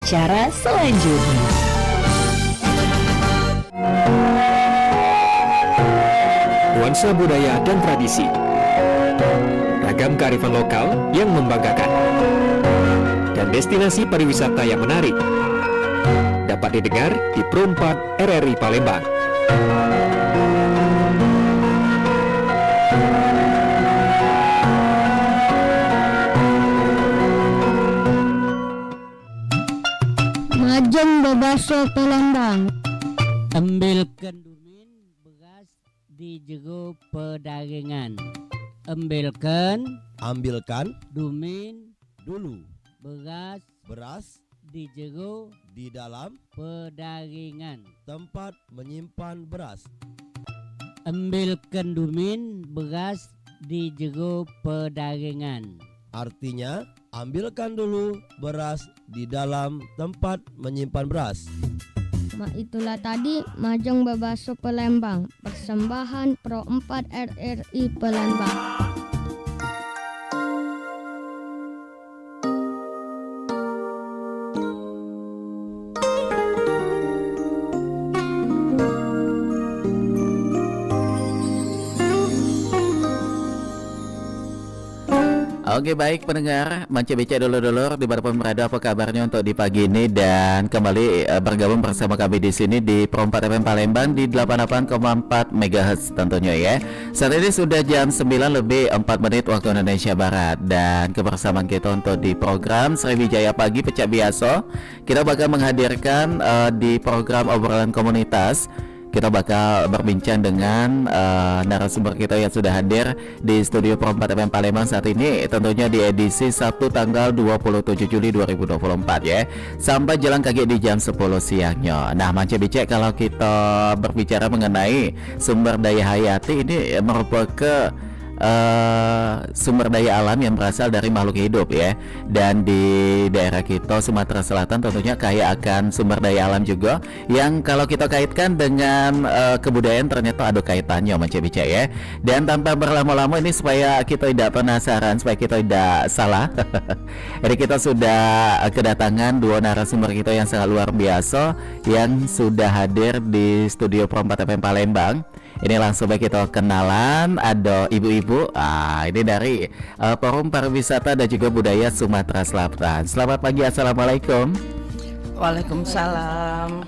acara selanjutnya. Nuansa budaya dan tradisi, ragam kearifan lokal yang membanggakan, dan destinasi pariwisata yang menarik dapat didengar di Pro 4 RRI Palembang. Majeng bebaso Palembang. Ambilkan dumin beras di jero pedagangan. Ambilkan Dumin dulu beras beras di jero di dalam pedagangan. tempat menyimpan beras. Ambilkan dumin beras di jero pedagangan. Artinya, ambilkan dulu beras di dalam tempat menyimpan beras. Itulah tadi Majeng bebaso Palembang, persembahan Pro 4 RRI Palembang. Oke, baik pendengar Manca Beca dulur-dulur dimanapun berada, apa kabarnya untuk di pagi ini, dan kembali bergabung bersama kami di sini di Pro 4 FM Palembang di 88,4 MHz tentunya ya. Saat ini sudah jam 9 lebih 4 menit waktu Indonesia Barat, dan kebersamaan kita untuk di program Sriwijaya Pagi Pecah Biaso, kita bakal menghadirkan di program obrolan komunitas. Kita bakal berbincang dengan narasumber kita yang sudah hadir di studio Pro 4 FM Palembang saat ini, tentunya di edisi Sabtu tanggal 27 Juli 2024 ya, sampai jalan kaki di jam 10 siangnya. Nah, Manca Becek, kalau kita berbicara mengenai sumber daya hayati, ini merupakan sumber daya alam yang berasal dari makhluk hidup ya, dan di daerah kita Sumatera Selatan tentunya kaya akan sumber daya alam juga, yang kalau kita kaitkan dengan kebudayaan ternyata ada kaitannya Manca Becek ya. Dan tanpa berlama-lama ini, supaya kita tidak penasaran, supaya kita tidak salah jadi kita sudah kedatangan dua narasumber kita yang sangat luar biasa yang sudah hadir di studio Pro 4 FM Palembang. Ini langsung baik kita kenalan, ada ibu-ibu. Ini dari Forum Pariwisata dan juga Budaya Sumatera Selatan. Selamat pagi, assalamualaikum. Waalaikumsalam.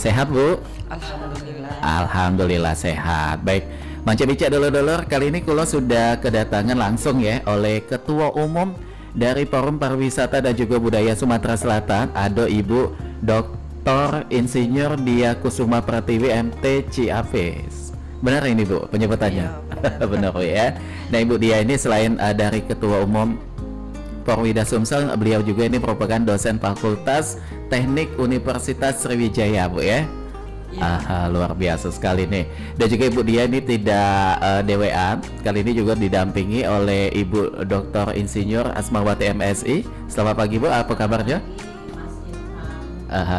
Sehat Bu? Alhamdulillah. Alhamdulillah sehat. Baik, Manca Becek dulur-dulur, kali ini kulo sudah kedatangan langsung ya oleh Ketua Umum dari Forum Pariwisata dan juga Budaya Sumatera Selatan, ada Ibu Dr. Insinyur Dia Kusuma Pratiwi MT Ciaves. Benar ini Bu penyebutannya? Iya, benar ya. Nah, Ibu Dia ini selain dari Ketua Umum Porwida Sumsel, beliau juga ini merupakan dosen Fakultas Teknik Universitas Sriwijaya Bu ya. Luar biasa sekali nih. Dan juga Ibu Dia ini tidak dewean, kali ini juga didampingi oleh Ibu Dr. Insinyur Asmawati MSI. Selamat pagi Bu, apa kabarnya?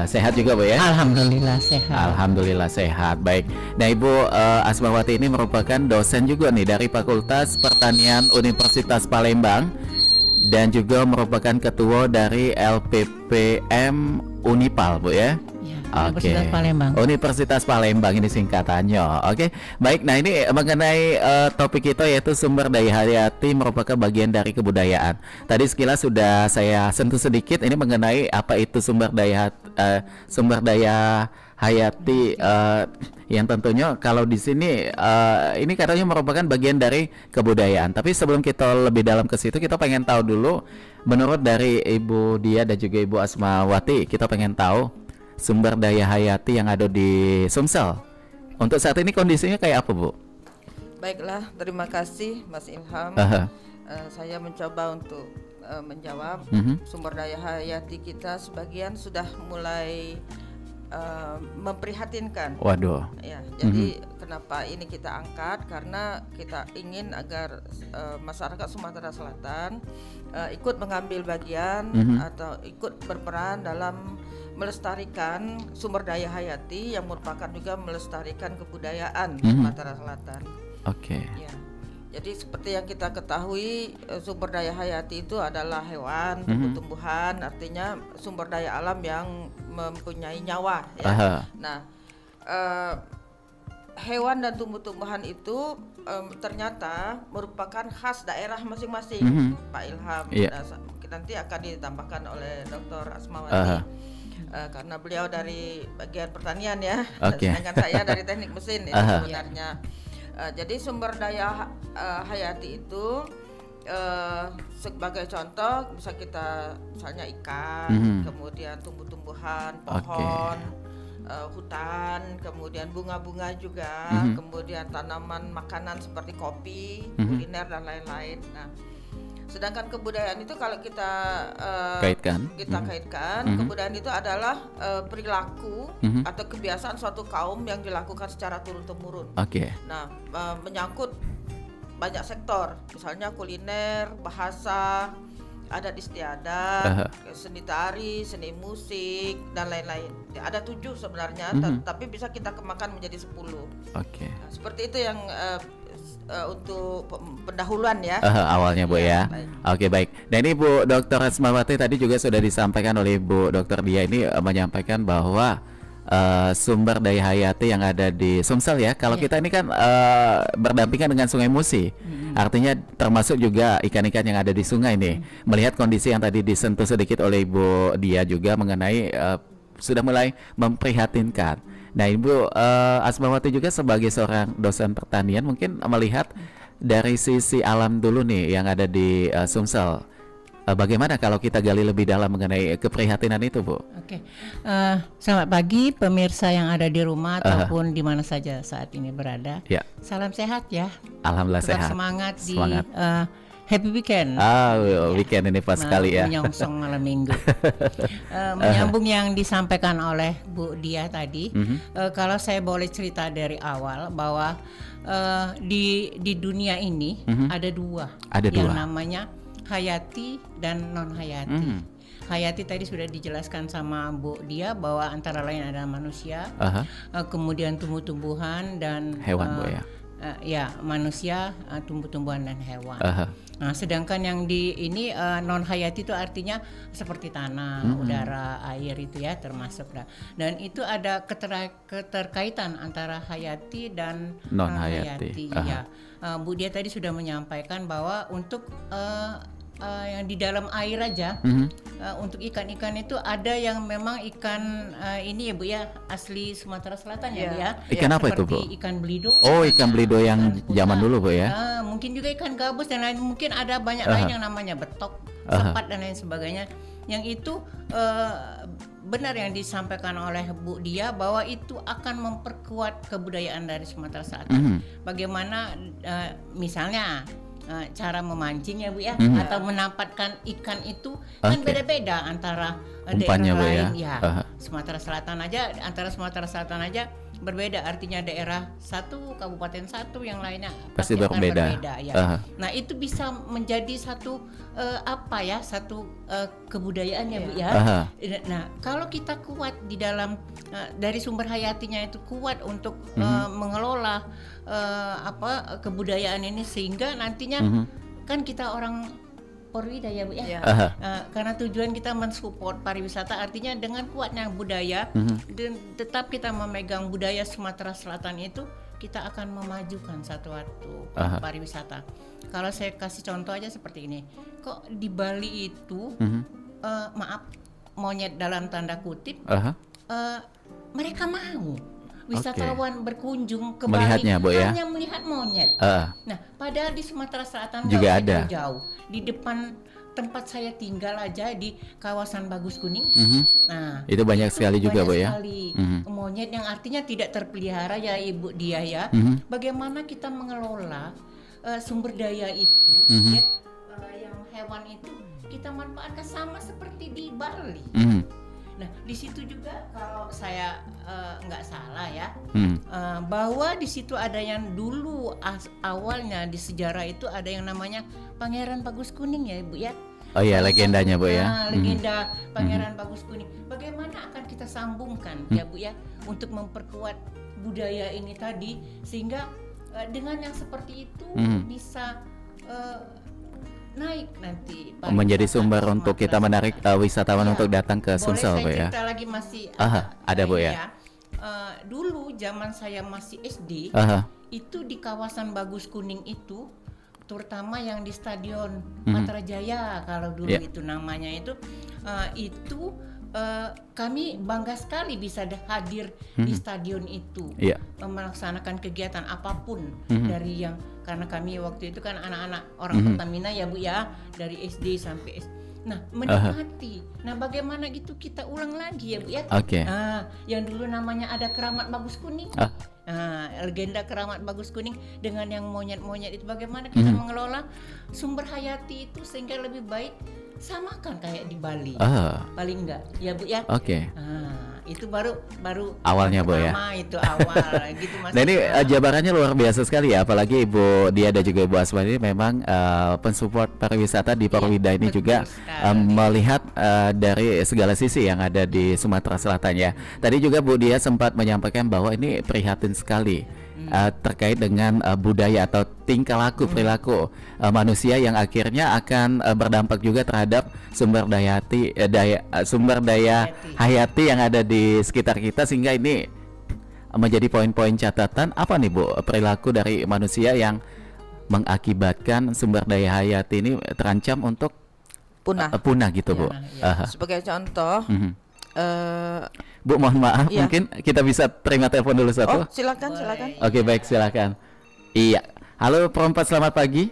Sehat juga Bu ya? Alhamdulillah sehat. Alhamdulillah sehat. Baik. Nah, Ibu Asmawati ini merupakan dosen juga nih dari Fakultas Pertanian Universitas Palembang, dan juga merupakan ketua dari LPPM Unipal Bu ya? Universitas Palembang. Universitas Palembang ini singkatannya. Oke. Baik, nah ini mengenai topik kita yaitu sumber daya hayati merupakan bagian dari kebudayaan. Tadi sekilas sudah saya sentuh sedikit ini mengenai apa itu sumber daya hayati, yang tentunya kalau di sini ini katanya merupakan bagian dari kebudayaan. Tapi sebelum kita lebih dalam ke situ, kita pengen tahu dulu menurut dari Ibu Dia dan juga Ibu Asmawati, kita pengen tahu sumber daya hayati yang ada di Sumsel. Untuk saat ini kondisinya kayak apa Bu? Baiklah, terima kasih Mas Ilham. Saya mencoba untuk menjawab. Sumber daya hayati kita sebagian sudah mulai memprihatinkan. Waduh. Ya, jadi kenapa ini kita angkat? Karena kita ingin agar masyarakat Sumatera Selatan ikut mengambil bagian atau ikut berperan dalam melestarikan sumber daya hayati yang merupakan juga melestarikan kebudayaan Sumatera Selatan. Oke. Ya. Jadi seperti yang kita ketahui, sumber daya hayati itu adalah hewan, tumbuh-tumbuhan, artinya sumber daya alam yang mempunyai nyawa ya. Aha. Nah, hewan dan tumbuh-tumbuhan itu ternyata merupakan khas daerah masing-masing, Pak Ilham. Iya. Nah, nanti akan ditambahkan oleh Dr. Asmawati. Aha. Karena beliau dari bagian pertanian ya, Oke. sedangkan saya dari teknik mesin itu Aha. sebenarnya. Jadi sumber daya hayati itu sebagai contoh bisa kita misalnya ikan, kemudian tumbuh-tumbuhan, pohon, hutan, kemudian bunga-bunga juga, kemudian tanaman makanan seperti kopi, kuliner dan lain-lain. Nah, sedangkan kebudayaan itu kalau kita Kaitkan. kaitkan, kebudayaan itu adalah perilaku atau kebiasaan suatu kaum yang dilakukan secara turun-temurun. Oke. Nah, menyangkut banyak sektor, misalnya kuliner, bahasa, adat istiadat, seni tari, seni musik, dan lain-lain. Ada 7 sebenarnya, tapi bisa kita kemakan menjadi 10. Oke. Nah, seperti itu yang untuk pendahuluan ya. Awalnya Bu ya. Baik. Oke, baik. Dan ini Bu Dr. Asmawati tadi juga sudah disampaikan oleh Bu Dr. Dia ini menyampaikan bahwa sumber daya hayati yang ada di Sumsel ya. Kalau kita ini kan berdampingan dengan Sungai Musi. Artinya termasuk juga ikan-ikan yang ada di sungai nih. Melihat kondisi yang tadi disentuh sedikit oleh Ibu Dia juga mengenai sudah mulai memprihatinkan. Nah, Ibu Asmawati juga sebagai seorang dosen pertanian mungkin melihat dari sisi alam dulu nih yang ada di Sumsel. Bagaimana kalau kita gali lebih dalam mengenai keprihatinan itu, Bu? Oke, selamat pagi pemirsa yang ada di rumah ataupun di mana saja saat ini berada. Ya. Salam sehat ya. Alhamdulillah Tetap sehat. semangat di Semangat. Happy Weekend. Weekend ini pas sekali ya. Menyongsong malam minggu. Menyambung yang disampaikan oleh Bu Dia tadi. Kalau saya boleh cerita dari awal bahwa di dunia ini ada dua. Ada yang dua. namanya hayati dan non hayati. Hayati tadi sudah dijelaskan sama Bu Dia bahwa antara lain adalah manusia, kemudian tumbuh-tumbuhan dan Hewan, Bu ya. Ya, manusia, tumbuh-tumbuhan dan hewan. Nah, sedangkan yang di ini non hayati itu artinya seperti tanah, udara, air itu ya termasuk. Dan itu ada keterkaitan antara hayati dan non hayati. Ya. Bu Dia tadi sudah menyampaikan bahwa untuk yang di dalam air aja, untuk ikan-ikan itu ada yang memang ikan ini ya Bu ya, asli Sumatera Selatan ya Bu ya. Ikan apa itu, Bu? Seperti ikan belido. Oh, ikan belido yang ikan zaman putah. dulu, Bu ya. Mungkin juga ikan gabus dan lain, mungkin ada banyak lain yang namanya betok, sepat dan lain sebagainya. Yang itu benar yang disampaikan oleh Bu Dia bahwa itu akan memperkuat kebudayaan dari Sumatera Selatan. Bagaimana misalnya cara memancing ya Bu ya, atau menempatkan ikan itu kan beda-beda antara Umpannya, Bu, daerah lain ya. Sumatera Selatan aja, antara Sumatera Selatan aja berbeda, artinya daerah satu, kabupaten satu, yang lainnya Pasti akan berbeda. ya. Nah, itu bisa menjadi satu satu kebudayaan ya Bu ya. Nah, kalau kita kuat di dalam dari sumber hayatinya itu kuat untuk mengelola kebudayaan ini, sehingga nantinya kan kita orang Porwida ya Bu ya. Karena tujuan kita mensupport pariwisata, artinya dengan kuatnya budaya dan tetap kita memegang budaya Sumatera Selatan itu, kita akan memajukan satu pariwisata. Kalau saya kasih contoh aja seperti ini, kok di Bali itu maaf, monyet dalam tanda kutip, mereka mau wisatawan berkunjung ke Melihatnya, Bali Bu, ya? hanya melihat monyet. Nah, padahal di Sumatera Selatan Juga jauh, ada. jauh di depan tempat saya tinggal aja di kawasan Bagus Kuning. Nah, Itu banyak sekali juga, Bu ya. sekali monyet yang artinya tidak terpelihara ya Ibu Dia ya. Bagaimana kita mengelola sumber daya itu ya, yang hewan itu kita manfaatkan sama seperti di Bali. Nah, di situ juga kalau saya nggak salah ya, bahwa di situ ada yang dulu awalnya di sejarah itu ada yang namanya Pangeran Bagus Kuning ya Ibu ya. Oh iya, legendanya, Bu ya. Legenda Pangeran Bagus Kuning. Bagaimana akan kita sambungkan ya Bu ya untuk memperkuat budaya ini tadi, sehingga dengan yang seperti itu bisa naik nanti menjadi sumber untuk kita menarik wisatawan untuk datang ke Sumsel, Bu boleh saya ya. cerita lagi masih ada Bu ini ya. Dulu zaman saya masih SD itu di kawasan Bagus Kuning itu, terutama yang di Stadion Matrajaya kalau dulu itu namanya itu kami bangga sekali bisa hadir di stadion itu, melaksanakan kegiatan apapun dari yang, karena kami waktu itu kan anak-anak orang Pertamina ya Bu ya, dari SD sampai nah menikmati. Nah bagaimana gitu kita ulang lagi ya Bu ya. Yang dulu namanya ada Keramat Bagus Kuning. Legenda Keramat Bagus Kuning dengan yang monyet-monyet itu, bagaimana kita mengelola sumber hayati itu sehingga lebih baik, samakan kayak di Bali. Paling enggak ya Bu ya. Itu baru awalnya Bu ya. Itu awal gitu Mas. Nah ini jabarannya luar biasa sekali ya, apalagi Ibu Dia dan juga Ibu Asma ini memang pensupport pariwisata di Porwida ini juga melihat dari segala sisi yang ada di Sumatera Selatan ya. Tadi juga Bu Dia sempat menyampaikan bahwa ini prihatin sekali terkait dengan budaya atau tingkah laku perilaku manusia yang akhirnya akan berdampak juga terhadap sumber daya hayati yang ada di sekitar kita, sehingga ini menjadi poin-poin catatan apa nih Bu, perilaku dari manusia yang mengakibatkan sumber daya hayati ini terancam untuk punah gitu Bu. Sebagai contoh Bu, mohon maaf, mungkin kita bisa terima telepon dulu satu. Silakan. Oke, baik, silakan. Iya. Halo Perempat, selamat pagi.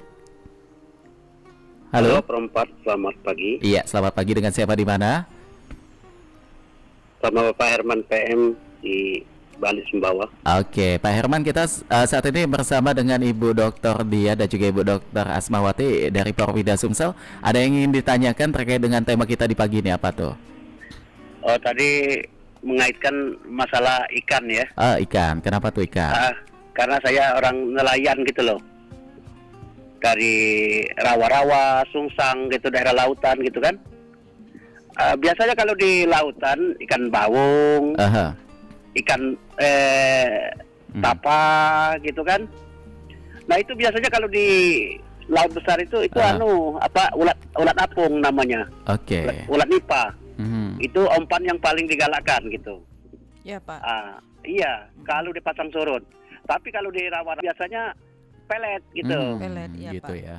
Halo Perempat, selamat pagi. Iya, selamat pagi, dengan siapa di mana? Sama Bapak Herman PM di Bali Sumbawa. Oke, Pak Herman, kita saat ini bersama dengan Ibu Dr. Dia dan juga Ibu Dr. Asmawati dari Porwida Sumsel. Ada yang ingin ditanyakan terkait dengan tema kita di pagi ini, apa tuh? Oh, tadi mengaitkan masalah ikan ya. Ikan, kenapa tuh ikan? Karena saya orang nelayan gitu loh, dari rawa-rawa, sungsang gitu, daerah lautan gitu kan. Biasanya kalau di lautan ikan bawung, ikan tapa gitu kan. Nah itu biasanya kalau di laut besar itu ulat apung namanya. Ulat nipa. Itu umpan yang paling digalakkan gitu. Ya Pak. Iya, kalau dipasang surut. Tapi kalau di rawa biasanya pelet gitu. Pelet, iya gitu Pak. Ya.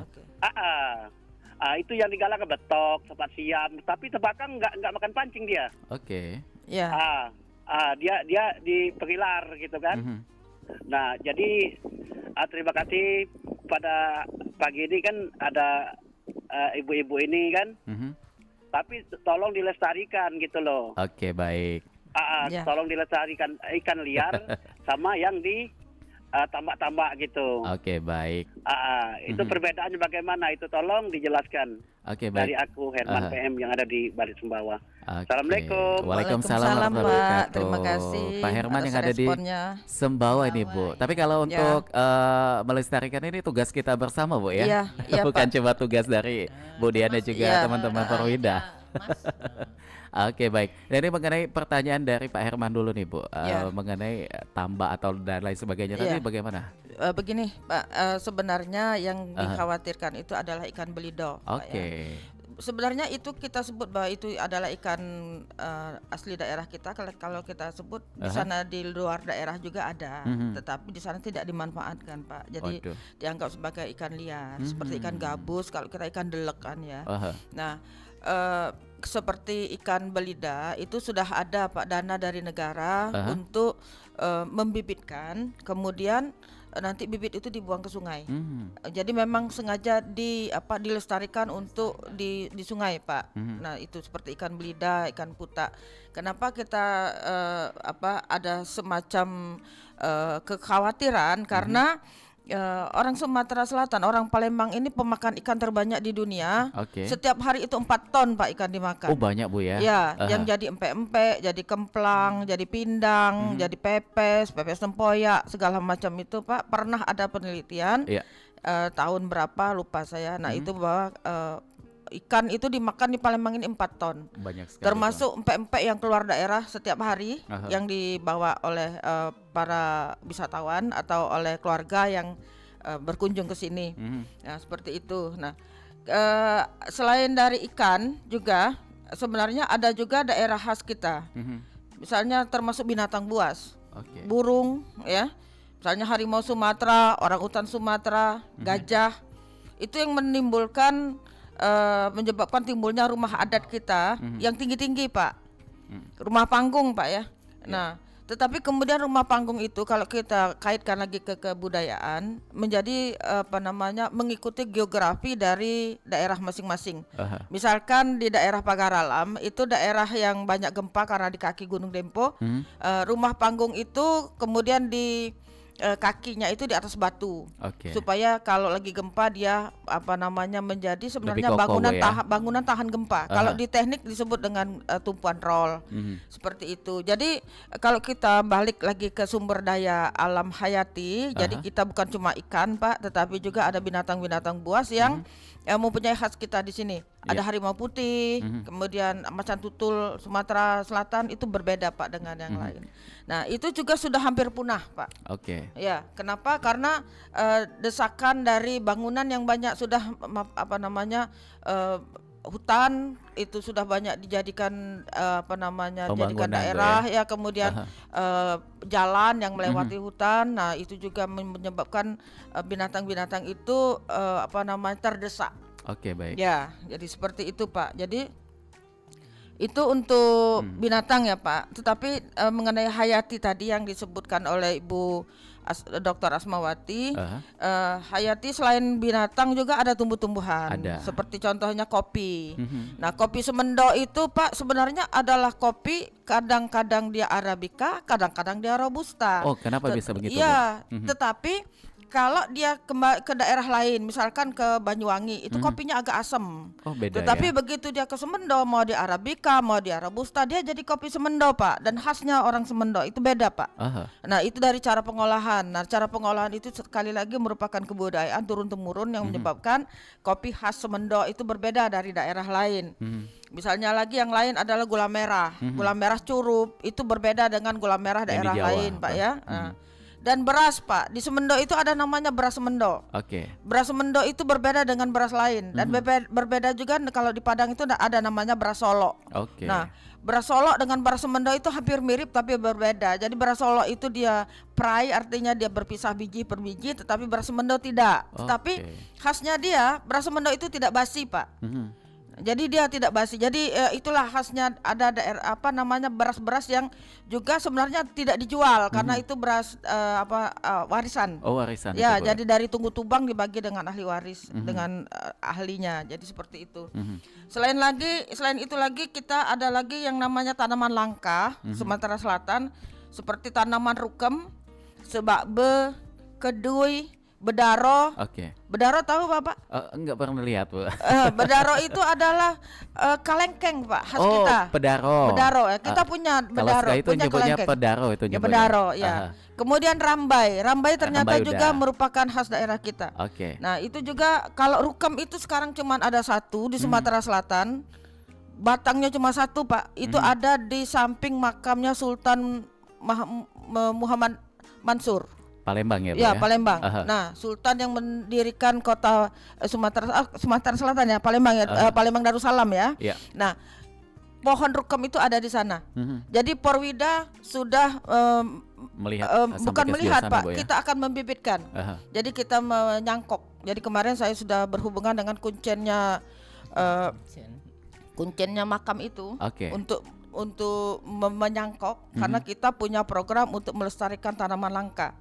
Itu yang digalakkan betok, sepat siam. Tapi tebakan nggak makan pancing dia. Ya. Dia di pengilar gitu kan. Nah jadi terima kasih pada pagi ini kan ada ibu-ibu ini kan. Tapi tolong dilestarikan gitu loh. Baik. Tolong dilestarikan ikan liar sama yang di tambak-tambak gitu. Baik. Itu perbedaannya bagaimana? Itu tolong dijelaskan. Baik. Dari aku Herman PM yang ada di Bali Sumbawa. Assalamualaikum. Waalaikumsalam Pak. warahmatullahi. Terima kasih Pak Herman yang ada responnya. di Sumbawa ini Bu. Tapi kalau untuk melestarikan ini tugas kita bersama Bu ya. Iya, bukan Pak. cuma tugas dari Bu Dian dan juga teman-teman Porwida. Baik. Jadi mengenai pertanyaan dari Pak Herman dulu nih Bu, mengenai tambak atau dan lain sebagainya tadi bagaimana? Begini Pak, sebenarnya yang dikhawatirkan itu adalah ikan belido. Pak, ya. Sebenarnya itu kita sebut bahwa itu adalah ikan asli daerah kita. Kalau kita sebut di sana, di luar daerah juga ada, tetapi di sana tidak dimanfaatkan Pak. Jadi dianggap sebagai ikan liar, seperti ikan gabus. Kalau kita ikan delek kan ya. Nah seperti ikan belida itu sudah ada Pak dana dari negara untuk membibitkan, kemudian nanti bibit itu dibuang ke sungai. Jadi memang sengaja dilestarikan untuk di sungai Pak. Nah itu seperti ikan belida, ikan puta. Kenapa kita ada semacam kekhawatiran karena orang Sumatera Selatan, orang Palembang ini pemakan ikan terbanyak di dunia. Setiap hari itu 4 ton Pak ikan dimakan. Banyak Bu ya. Ya, yang jadi empek-empek, jadi kemplang, jadi pindang, jadi pepes tempoyak, segala macam itu Pak. Pernah ada penelitian tahun berapa lupa saya. Nah itu bahwa ikan itu dimakan di Palembang ini 4 ton. Banyak sekali. Termasuk empek-empek yang keluar daerah setiap hari yang dibawa oleh para wisatawan atau oleh keluarga yang berkunjung ke sini. Nah, seperti itu. Nah, selain dari ikan juga sebenarnya ada juga daerah khas kita. Misalnya termasuk binatang buas, burung ya. Misalnya harimau Sumatera, orangutan Sumatera, gajah. Itu yang menimbulkan menyebabkan timbulnya rumah adat kita yang tinggi-tinggi, Pak. Rumah panggung, Pak ya. Nah, tetapi kemudian rumah panggung itu kalau kita kaitkan lagi ke kebudayaan menjadi mengikuti geografi dari daerah masing-masing. Misalkan di daerah Pagar Alam itu daerah yang banyak gempa karena di kaki Gunung Dempo. Rumah panggung itu kemudian di kakinya itu di atas batu, supaya kalau lagi gempa dia menjadi sebenarnya bangunan tahan gempa. Kalau di teknik disebut dengan tumpuan roll, seperti itu. Jadi kalau kita balik lagi ke sumber daya alam hayati, jadi kita bukan cuma ikan, Pak, tetapi juga ada binatang-binatang buas yang mempunyai khas kita di sini. Ada harimau putih, kemudian macan tutul Sumatera Selatan itu berbeda, Pak, dengan yang lain. Nah, itu juga sudah hampir punah, Pak. Ya, kenapa? Karena desakan dari bangunan yang banyak sudah hutan itu sudah banyak dijadikan jadikan daerah ya, kemudian jalan yang melewati hutan. Nah, itu juga menyebabkan binatang-binatang itu terdesak. Baik. Ya, jadi seperti itu, Pak. Jadi itu untuk binatang ya, Pak. Tetapi mengenai hayati tadi yang disebutkan oleh Ibu Dr. Asmawati, hayati selain binatang juga ada tumbuh-tumbuhan. Seperti contohnya kopi. Nah, kopi Semendo itu, Pak, sebenarnya adalah kopi, kadang-kadang dia Arabica, kadang-kadang dia Robusta. Kenapa bisa begitu? Iya, tetapi kalau dia ke daerah lain, misalkan ke Banyuwangi, itu kopinya agak asam. Beda. Tetapi ya? begitu dia ke Semendo, mau di Arabica, mau di Robusta, dia jadi kopi Semendo, Pak. Dan khasnya orang Semendo itu beda, Pak. Nah, itu dari cara pengolahan. Nah, cara pengolahan itu sekali lagi merupakan kebudayaan turun-temurun yang menyebabkan kopi khas Semendo itu berbeda dari daerah lain. Misalnya lagi yang lain adalah gula merah. Gula merah Curup itu berbeda dengan gula merah daerah lain, Pak ya. Dan beras, Pak, di Semendo itu ada namanya beras Semendo. Beras Semendo itu berbeda dengan beras lain. Dan berbeda juga kalau di Padang itu ada namanya beras Solo. Nah, beras Solo dengan beras Semendo itu hampir mirip tapi berbeda. Jadi beras Solo itu dia prai, artinya dia berpisah biji per biji, tetapi beras Semendo tidak. Tetapi khasnya dia, beras Semendo itu tidak basi, Pak. Jadi dia tidak basi. Jadi itulah khasnya ada daerah beras-beras yang juga sebenarnya tidak dijual karena itu beras warisan. Warisan. Ya, jadi dari Tunggu Tubang dibagi dengan ahli waris dengan ahlinya. Jadi seperti itu. Selain itu lagi kita ada lagi yang namanya tanaman langka Sumatera Selatan seperti tanaman rukem, sebakbe, kedui, bedaro. Bedaro tahu, Bapak? Enggak pernah lihat, Bu. Bedaro itu adalah kalengkeng, Pak, khas kita. Bedaro ya. Kita punya bedaro, itu punya kalengkeng. Bedaro itu ya, bedaro ya. Kemudian rambai ternyata juga merupakan khas daerah kita. Nah, itu juga kalau rukem itu sekarang cuma ada satu di Sumatera Selatan. Batangnya cuma satu, Pak. Itu ada di samping makamnya Sultan Muhammad Mansur. Palembang ya, Bu? Ya, Palembang. Nah, Sultan yang mendirikan kota Sumatera Selatan ya, Palembang ya, Palembang Darussalam ya. Nah, pohon rukem itu ada di sana. Jadi Porwida sudah bukan melihat, Pak, ya? Kita akan membibitkan. Jadi kita menyangkok. Jadi kemarin saya sudah berhubungan dengan kuncennya makam itu untuk menyangkok karena kita punya program untuk melestarikan tanaman langka.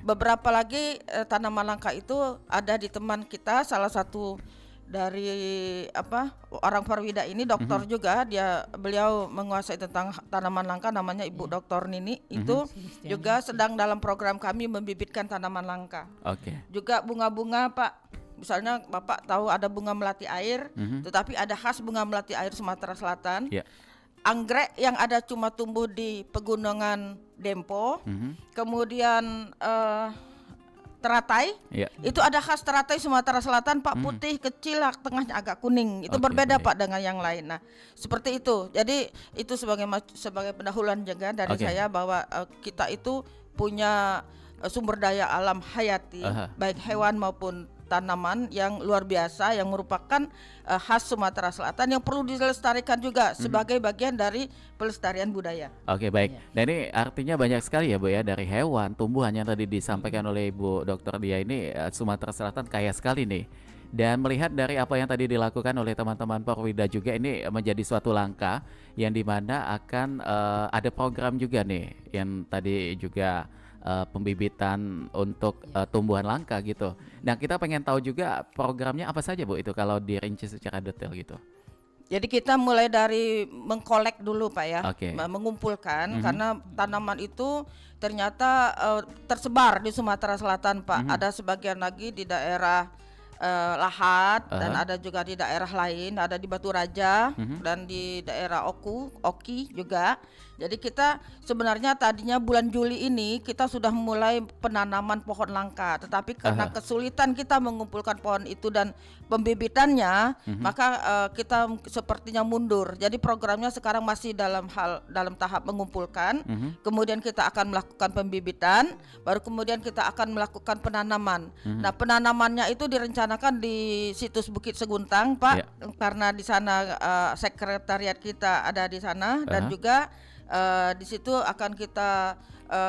Beberapa lagi tanaman langka itu ada di teman kita, salah satu dari orang Porwida ini dokter juga, beliau menguasai tentang tanaman langka, namanya Ibu Dr. Nini. Itu juga sedang dalam program kami membibitkan tanaman langka. Juga bunga-bunga, Pak. Misalnya Bapak tahu ada bunga melati air, tetapi ada khas bunga melati air Sumatera Selatan. Anggrek yang ada cuma tumbuh di pegunungan Dempo. Kemudian teratai. Iya. Itu ada khas teratai Sumatera Selatan, Pak, putih kecil, tengahnya agak kuning. Itu Oke, berbeda baik. Pak dengan yang lain. Nah, seperti itu. Jadi itu sebagai pendahuluan juga dari Oke. saya bahwa kita itu punya sumber daya alam hayati, baik hewan maupun tanaman yang luar biasa yang merupakan khas Sumatera Selatan yang perlu dilestarikan juga sebagai bagian dari pelestarian budaya. Oke, baik. Dan ini artinya banyak sekali ya Bu ya, dari hewan, tumbuhan yang tadi disampaikan oleh Ibu Dr. Dia ini, Sumatera Selatan kaya sekali nih. Dan melihat dari apa yang tadi dilakukan oleh teman-teman Porwida juga, ini menjadi suatu langkah yang dimana akan ada program juga nih yang tadi juga pembibitan untuk tumbuhan langka gitu. Nah, kita pengen tahu juga programnya apa saja Bu itu kalau dirinci secara detail gitu. Jadi kita mulai dari mengkolek dulu Pak ya, Oke. mengumpulkan karena tanaman itu ternyata tersebar di Sumatera Selatan Pak. Ada sebagian lagi di daerah Lahat dan ada juga di daerah lain, ada di Batu Raja dan di daerah Oki juga. Jadi kita sebenarnya tadinya bulan Juli ini kita sudah mulai penanaman pohon langka, tetapi karena kesulitan kita mengumpulkan pohon itu dan pembibitannya, maka kita sepertinya mundur. Jadi programnya sekarang masih dalam tahap mengumpulkan, kemudian kita akan melakukan pembibitan, baru kemudian kita akan melakukan penanaman. Nah, penanamannya itu direncanakan di situs Bukit Seguntang, Pak, karena di sana sekretariat kita ada di sana dan juga di situ akan kita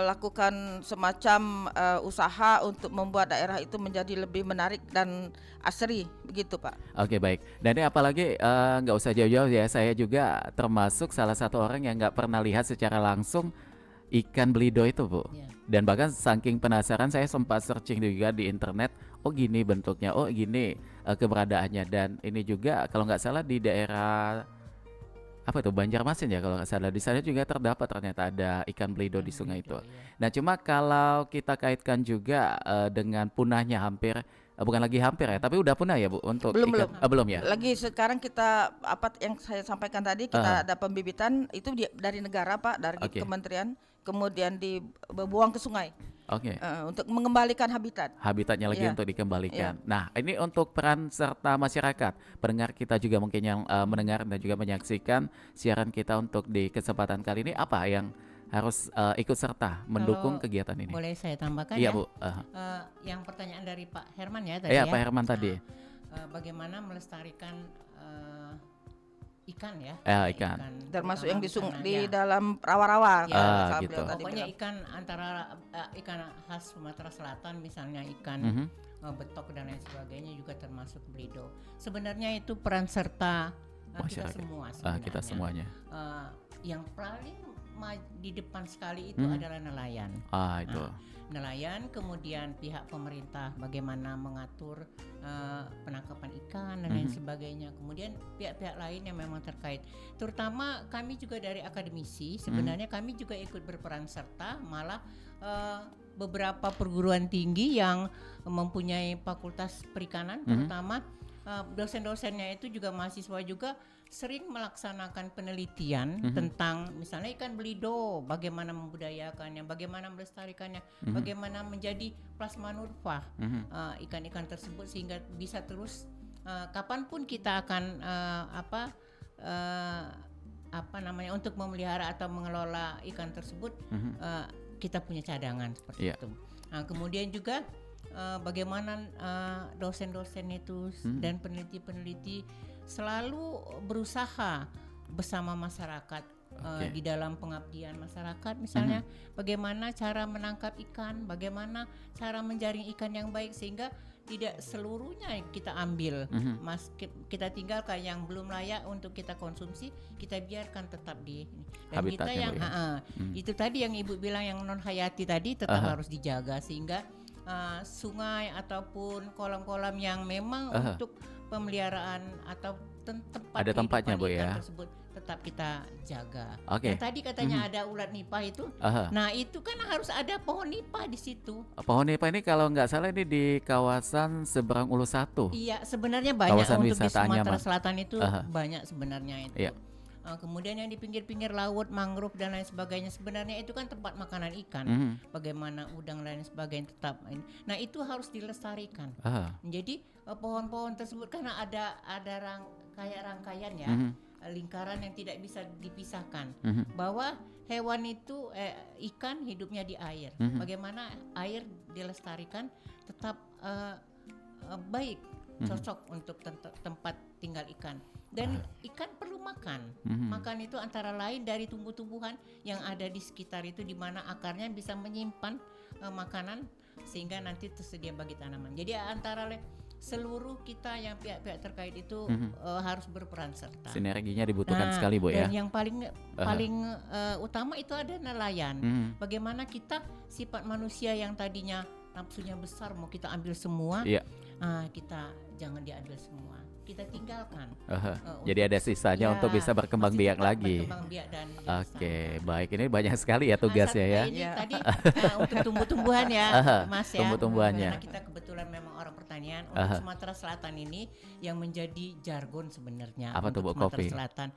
lakukan semacam usaha untuk membuat daerah itu menjadi lebih menarik dan asri, begitu Pak. Oke, baik. Dan ini apalagi nggak usah jauh-jauh ya, saya juga termasuk salah satu orang yang nggak pernah lihat secara langsung ikan belido itu Bu. Dan bahkan saking penasaran saya sempat searching juga di internet, oh gini bentuknya, oh gini keberadaannya. Dan ini juga kalau nggak salah di daerah apa itu Banjarmasin ya kalau nggak salah, di sana juga terdapat ternyata ada ikan belido di sungai itu. Nah, cuma kalau kita kaitkan juga dengan punahnya hampir bukan lagi hampir ya, tapi udah punah ya Bu untuk Belum. belum ya. Lagi sekarang kita apa yang saya sampaikan tadi, kita ada pembibitan itu dari negara Pak, dari kementerian, kemudian dibuang ke sungai. Oke. Untuk mengembalikan Habitatnya lagi untuk dikembalikan. Nah, ini untuk peran serta masyarakat, pendengar kita juga mungkin yang mendengar dan juga menyaksikan siaran kita untuk di kesempatan kali ini, apa yang harus ikut serta mendukung kegiatan ini? Boleh saya tambahkan Iya ya? Bu. Yang pertanyaan dari Pak Herman ya tadi Iya, ya. Pak Herman tadi. Bagaimana melestarikan ikan ya? Ikan. termasuk yang di ya. dalam rawa-rawa. Ya, gitu. Pokoknya ikan antara ikan khas Sumatera Selatan, misalnya ikan betok dan lain sebagainya juga termasuk belido. Sebenarnya itu peran serta kita semua sebenarnya. Kita semuanya. Yang paling di depan sekali itu adalah nelayan. Itu. Nelayan, kemudian pihak pemerintah bagaimana mengatur penangkapan ikan dan lain sebagainya. Kemudian pihak-pihak lain yang memang terkait. Terutama kami juga dari akademisi, sebenarnya kami juga ikut berperan serta, malah beberapa perguruan tinggi yang mempunyai fakultas perikanan, terutama dosen-dosennya itu juga mahasiswa juga sering melaksanakan penelitian tentang misalnya ikan belido, bagaimana membudayakannya, bagaimana melestarikannya, bagaimana menjadi plasma nurfah ikan-ikan tersebut sehingga bisa terus kapanpun kita akan untuk memelihara atau mengelola ikan tersebut kita punya cadangan seperti itu. Nah, kemudian juga bagaimana dosen-dosen itu dan peneliti-peneliti selalu berusaha bersama masyarakat di dalam pengabdian masyarakat, misalnya bagaimana cara menangkap ikan, bagaimana cara menjaring ikan yang baik sehingga tidak seluruhnya kita ambil, kita tinggalkan yang belum layak untuk kita konsumsi, kita biarkan tetap di dan habitatnya, kita yang itu tadi yang Ibu bilang yang non hayati tadi tetap harus dijaga sehingga sungai ataupun kolam-kolam yang memang untuk pemeliharaan atau tempat ada tempatnya Bu ya tersebut tetap kita jaga. Yang tadi katanya ada ulat nipah itu. Nah, itu kan harus ada pohon nipah di situ. Pohon nipah ini kalau nggak salah ini di kawasan seberang Ulu 1. Iya, sebenarnya banyak kawasan untuk di Sumatera Anyaman. Selatan itu banyak sebenarnya itu. Iya. Kemudian yang di pinggir-pinggir laut, mangrove dan lain sebagainya, sebenarnya itu kan tempat makanan ikan. Bagaimana udang dan lain sebagainya tetap. Nah itu harus dilestarikan. Jadi pohon-pohon tersebut karena ada kayak rangkaian ya, lingkaran yang tidak bisa dipisahkan. Bahwa hewan itu ikan hidupnya di air. Bagaimana air dilestarikan tetap baik, cocok untuk tempat tinggal ikan. Dan ikan perlu makan. Makan itu antara lain dari tumbuh-tumbuhan yang ada di sekitar itu, di mana akarnya bisa menyimpan makanan sehingga nanti tersedia bagi tanaman. Jadi antara seluruh kita yang pihak-pihak terkait itu harus berperan serta. Sinerginya dibutuhkan sekali, Bu, ya. Dan yang paling utama itu ada nelayan. Bagaimana kita sifat manusia yang tadinya nafsunya besar mau kita ambil semua, kita jangan diambil semua, kita tinggalkan. Jadi ada sisanya untuk bisa berkembang biak lagi. Oke, baik, ini banyak sekali ya tugasnya ya. Ini tadi untuk tumbuh-tumbuhan ya, Mas ya. Tumbuh-tumbuhannya. Karena kita kebetulan memang orang pertanian. Untuk Sumatera Selatan ini yang menjadi jargon sebenarnya. Apa tuh, Bu? Sumatera Kopi? Selatan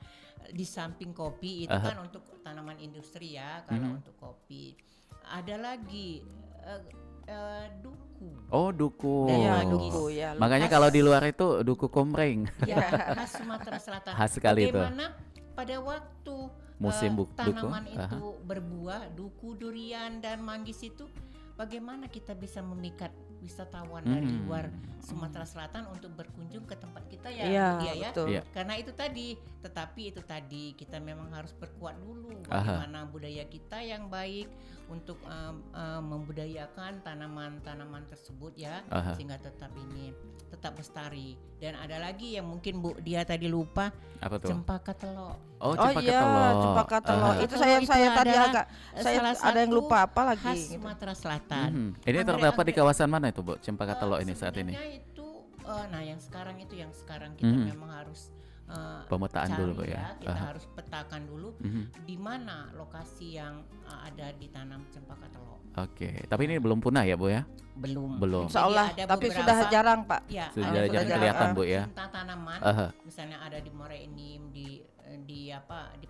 di samping kopi itu kan untuk tanaman industri ya. Kalau untuk kopi ada lagi duku. Oh, duku. Iya, duku ya. Makanya kalau di luar itu duku komreng. Ya, khas Sumatera Selatan. Khas sekali itu. Bagaimana pada waktu musim tanaman duku itu berbuah, duku, durian dan manggis itu, bagaimana kita bisa memikat wisatawan dari luar Sumatera Selatan untuk berkunjung ke tempat kita ya, ya. Betul. Karena itu tadi kita memang harus perkuat dulu bagaimana budaya kita yang baik untuk membudayakan tanaman-tanaman tersebut ya, sehingga tetap lestari. Dan ada lagi yang mungkin Bu dia tadi lupa, apa tuh? cempaka telok. Oh, cempaka telok. Itu saya tadi agak ada yang lupa apa lagi. Khas Sumatera Selatan. Ini terdapat di kawasan mana itu, Bu? Cempaka telok ini saat ini. Itu yang sekarang kita memang harus pemetaan cari dulu, Bu, ya. Kita harus petakan dulu di mana lokasi yang ada ditanam cempaka telok. Oke, tapi ini belum punah ya, Bu, ya? Belum. Insya Allah, tapi sudah jarang, Pak. Ya, sudah jarang kelihatan, Bu, ya. Tanaman, misalnya ada di Muara Enim, di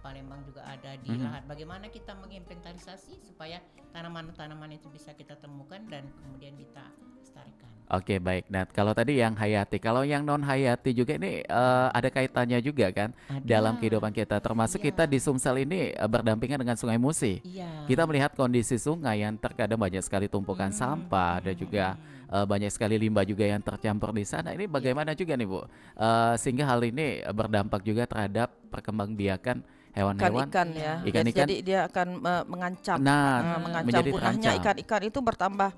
Palembang juga ada di Lahat. Bagaimana kita menginventarisasi supaya tanaman-tanaman itu bisa kita temukan dan kemudian kita lestarikan. Oke, baik. Nah, kalau tadi yang hayati, kalau yang non hayati juga ini ada kaitannya juga kan dalam kehidupan kita. Termasuk kita di Sumsel ini berdampingan dengan Sungai Musi. Kita melihat kondisi sungai yang terkadang banyak sekali tumpukan sampah dan juga banyak sekali limbah juga yang tercampur di sana. Ini bagaimana juga nih, Bu? Sehingga hal ini berdampak juga terhadap perkembangbiakan hewan-hewan, ikan ya. Ikan-ikan. Jadi dia akan mengancam, menjadi punahnya terancam. ikan-ikan itu bertambah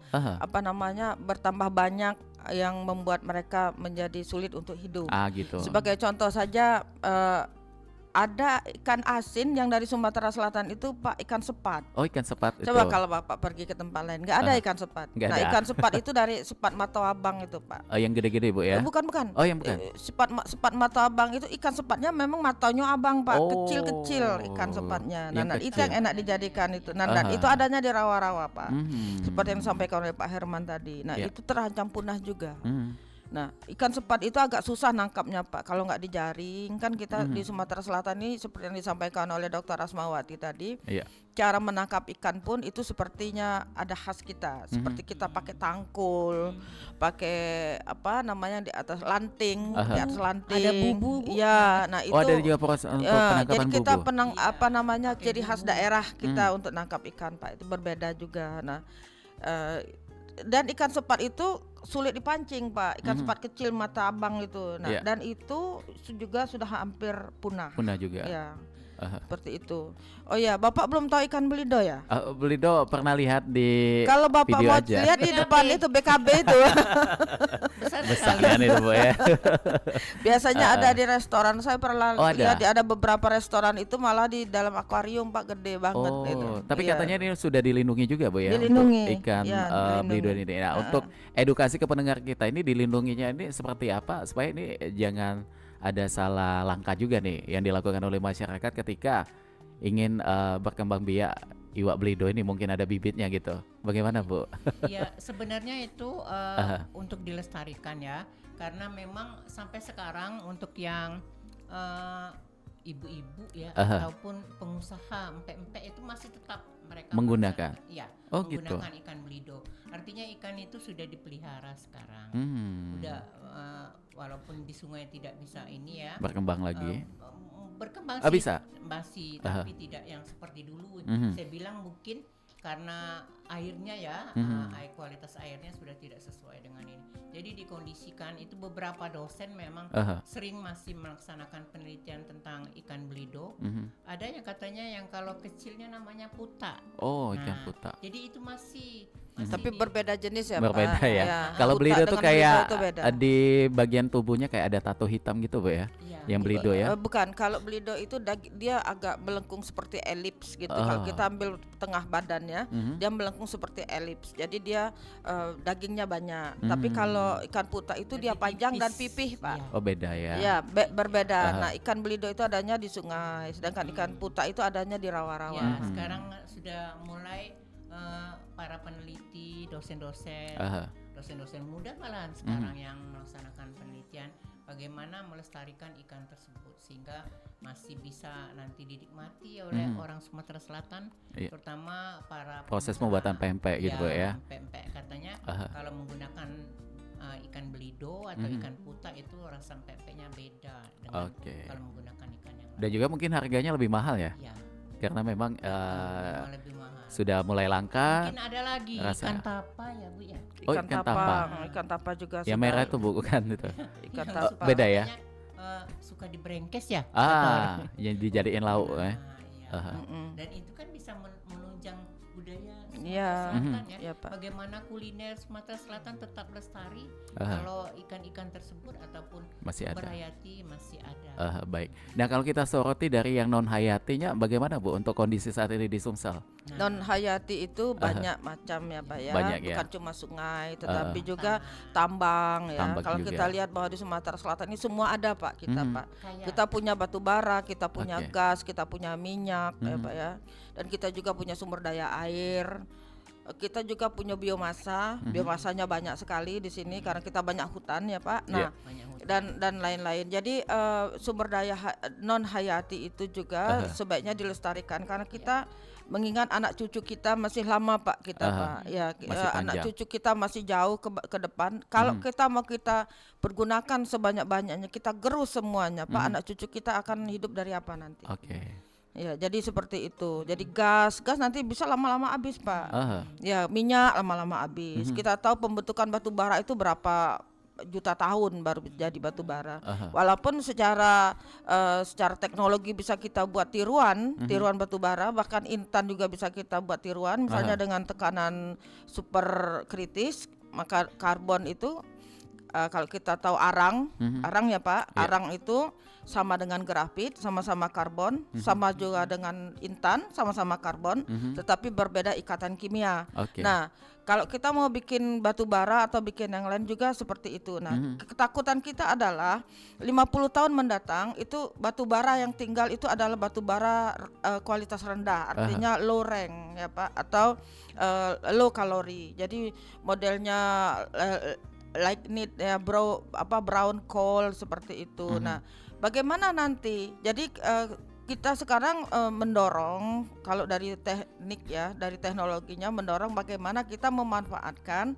bertambah banyak yang membuat mereka menjadi sulit untuk hidup. Gitu. Sebagai contoh saja ada ikan asin yang dari Sumatera Selatan itu Pak, ikan sepat. Oh, ikan sepat. Coba itu. kalau Bapak pergi ke tempat lain nggak ada ikan sepat. Nggak ada. Ikan sepat itu dari sepat mata abang itu Pak. Yang gede-gede, Bu, ya? Bukan. Oh, yang bukan. Sepat mata abang itu ikan sepatnya memang matanya abang Pak, kecil-kecil ikan sepatnya. Nah, itu yang enak dijadikan itu. Nah, dan itu adanya di rawa-rawa Pak. Seperti yang disampaikan oleh Pak Herman tadi. Nah, itu terancam punah juga. Nah, ikan sepat itu agak susah nangkapnya Pak. Kalau nggak dijaring kan kita di Sumatera Selatan ini seperti yang disampaikan oleh Dr. Asmawati tadi. Cara menangkap ikan pun itu sepertinya ada khas kita. Seperti kita pakai tangkul, pakai di atas lanting, di atas lanting. Ada bubu. Iya, nah itu. Oh, ada juga proses untuk penangkapan jadi kita bubu. ciri khas daerah kita untuk nangkap ikan Pak. Itu berbeda juga. Nah, dan ikan sepat itu sulit dipancing Pak, ikan sepat kecil mata abang itu. Nah, dan itu juga sudah hampir punah. Punah juga. Ya. Seperti itu. Oh ya, Bapak belum tahu ikan belido ya? Belido pernah lihat di kalau Bapak video mau aja. lihat di depan itu BKB itu. Besar kan itu, Bu, ya. Biasanya ada di restoran. Saya pernah lihat ada beberapa restoran itu malah di dalam akuarium Pak, gede banget itu. Tapi katanya ini sudah dilindungi juga, Bu, ya. Dilindungi. Untuk ikan belido ini. Nah, untuk edukasi ke pendengar kita ini dilindunginya ini seperti apa supaya ini jangan ada salah langkah juga nih yang dilakukan oleh masyarakat ketika ingin berkembang biak iwak belido ini, mungkin ada bibitnya gitu. Bagaimana, Bu? Ya, sebenarnya itu untuk dilestarikan ya, karena memang sampai sekarang untuk yang ibu-ibu ya ataupun pengusaha empek-empek itu masih tetap mereka menggunakan. Menggunakan ikan belido. Artinya ikan itu sudah dipelihara sekarang. Udah walaupun di sungai tidak bisa ini ya. Berkembang lagi. Berkembang sih bisa? Masih, tapi tidak yang seperti dulu. Saya bilang mungkin karena airnya ya, kualitas airnya sudah tidak sesuai dengan ini. Jadi dikondisikan itu beberapa dosen memang sering masih melaksanakan penelitian tentang ikan belido. Ada yang katanya yang kalau kecilnya namanya puta. Ikan puta. Jadi itu masih Tapi berbeda jenis ya, berbeda Pak. ya. Kalau Puta belido tuh dengan kayak belido itu beda. di bagian tubuhnya kayak ada tato hitam gitu, Bu ya. Yang belido ya. Bukan, kalau belido itu dia agak melengkung seperti elips gitu. Kalau kita ambil tengah badannya, dia melengkung seperti elips. Jadi dia dagingnya banyak. Tapi kalau ikan puta itu dia panjang dan pipih, Pak. Oh, beda ya. Ya, berbeda. Nah, ikan belido itu adanya di sungai, sedangkan ikan puta itu adanya di rawa-rawa. Ya, sekarang sudah mulai para peneliti, dosen-dosen muda malahan sekarang yang melaksanakan penelitian bagaimana melestarikan ikan tersebut sehingga masih bisa nanti dinikmati oleh orang Sumatera Selatan, terutama para proses pembuatan pempek gitu, Bu ya. Pempek katanya kalau menggunakan ikan belido atau ikan puta itu rasa pempeknya beda dengan kalau menggunakan ikan yang lain. Dan juga mungkin harganya lebih mahal ya. Karena memang lebih mahal. Sudah mulai langka. Mungkin ada lagi ikan tapa ya, Bu ya. Ikan tapa juga. Yang merah itu, Bu, bukan itu. Ikan tapa. Beda ya. Suka dibrengkes ya. Yang dijadiin lauk Dan itu kan bisa menunjang budaya Selatan ya. Pak. Bagaimana kuliner Sumatera Selatan tetap lestari kalau ikan-ikan tersebut ataupun masih ada. berhayati masih ada. Baik. Nah, kalau kita soroti dari yang non hayatinya bagaimana, Bu, untuk kondisi saat ini di Sumsel? Non hayati itu banyak macam ya, Pak ya. Banyak, bukan cuma sungai tetapi juga tambang ya. Kalau juga. kita lihat bahwa di Sumatera Selatan ini semua ada, Pak, kita Pak. Kita punya batu bara, kita punya gas, kita punya minyak ya, Pak ya. Dan kita juga punya sumber daya air. Kita juga punya biomasa. Biomasanya banyak sekali di sini karena kita banyak hutan ya, Pak. Nah, dan lain-lain. Jadi sumber daya non hayati itu juga sebaiknya dilestarikan karena kita mengingat anak cucu kita masih lama, Pak, kita Pak. Ya, anak cucu kita masih jauh ke depan. Kalau kita mau kita pergunakan sebanyak-banyaknya, kita gerus semuanya, Pak, anak cucu kita akan hidup dari apa nanti? Ya, jadi seperti itu. Jadi gas nanti bisa lama-lama habis, Pak. Ya, minyak lama-lama habis. Kita tahu pembentukan batu bara itu berapa juta tahun baru jadi batu bara. Walaupun secara teknologi bisa kita buat tiruan batu bara, bahkan intan juga bisa kita buat tiruan, misalnya dengan tekanan super kritis, maka karbon itu kalau kita tahu arang ya, Pak, arang itu sama dengan grafit, sama-sama karbon, sama juga dengan intan, sama-sama karbon, tetapi berbeda ikatan kimia. Nah, kalau kita mau bikin batu bara atau bikin yang lain juga seperti itu. Nah, ketakutan kita adalah 50 tahun mendatang itu batu bara yang tinggal itu adalah batu bara kualitas rendah, artinya low rank ya, Pak, atau low kalori. Jadi modelnya lignit ya, brown coal seperti itu. Nah, bagaimana nanti? Jadi kita sekarang mendorong, kalau dari teknik ya, dari teknologinya mendorong bagaimana kita memanfaatkan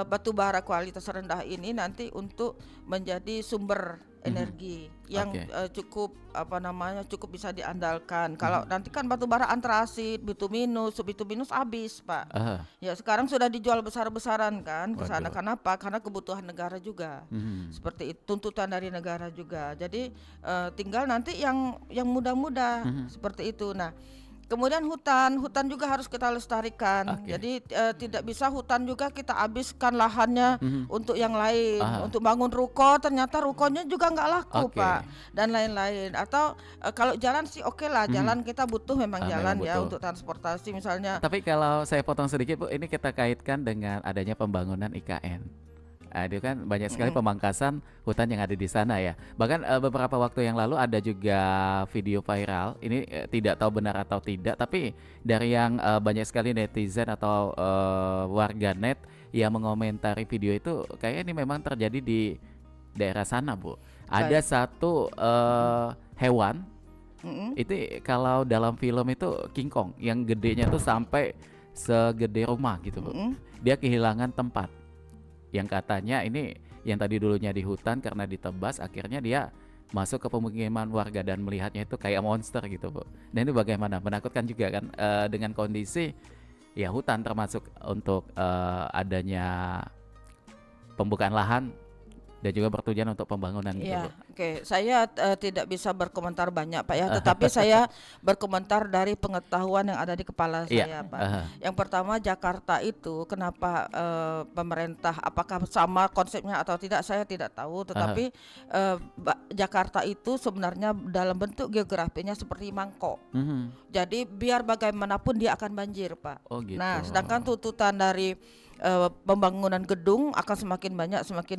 batu bara kualitas rendah ini nanti untuk menjadi sumber energi yang cukup cukup bisa diandalkan. Kalau nanti kan batu bara antrasit, bituminus habis, Pak. Ya, sekarang sudah dijual besar-besaran kan ke sana. Kenapa? Karena kebutuhan negara juga. Seperti itu, tuntutan dari negara juga. Jadi tinggal nanti yang muda-muda seperti itu. Nah, kemudian hutan juga harus kita lestarikan. Jadi tidak bisa hutan juga kita habiskan lahannya untuk yang lain, untuk bangun ruko, ternyata rukonya juga nggak laku, Pak, dan lain-lain. Atau kalau jalan sih oke lah, jalan kita butuh memang jalan ya untuk transportasi misalnya. Tapi kalau saya potong sedikit, Bu, ini kita kaitkan dengan adanya pembangunan IKN. Itu kan banyak sekali pemangkasan hutan yang ada di sana ya. Bahkan beberapa waktu yang lalu ada juga video viral. Ini tidak tahu benar atau tidak, tapi dari yang banyak sekali netizen atau warganet yang mengomentari video itu, kayaknya ini memang terjadi di daerah sana, Bu. Ada satu hewan Itu kalau dalam film itu King Kong yang gedenya tuh sampai segede rumah gitu Bu. Dia kehilangan tempat. Yang katanya ini yang tadi dulunya di hutan karena ditebas akhirnya dia masuk ke pemukiman warga dan melihatnya itu kayak monster gitu Bu. Dan itu bagaimana? Menakutkan juga kan dengan kondisi ya hutan termasuk untuk adanya pembukaan lahan dan juga bertujuan untuk pembangunan gitu Ya, Bu. oke. Saya tidak bisa berkomentar banyak Pak ya, tetapi saya berkomentar dari pengetahuan yang ada di kepala saya Pak. Yang pertama Jakarta itu kenapa pemerintah apakah sama konsepnya atau tidak saya tidak tahu, tetapi Jakarta itu sebenarnya dalam bentuk geografinya seperti mangkok. Jadi biar bagaimanapun dia akan banjir Pak. Oh gitu. Nah, sedangkan tuntutan dari pembangunan gedung akan semakin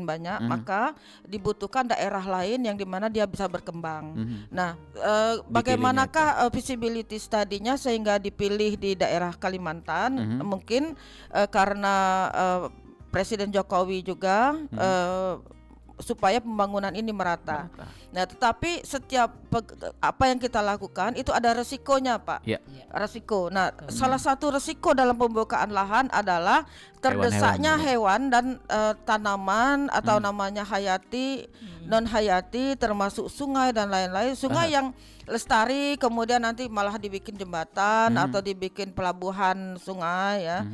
banyak, maka dibutuhkan daerah lain yang dimana dia bisa berkembang. Nah, bagaimanakah visibility study-nya sehingga dipilih di daerah Kalimantan? Mungkin karena Presiden Jokowi juga supaya pembangunan ini merata. Nah, tetapi setiap apa yang kita lakukan itu ada resikonya, Pak. Resiko. Nah, salah satu resiko dalam pembukaan lahan adalah terdesaknya hewan dan tanaman atau namanya hayati, non hayati, termasuk sungai dan lain-lain. Sungai yang lestari kemudian nanti malah dibikin jembatan atau dibikin pelabuhan sungai ya.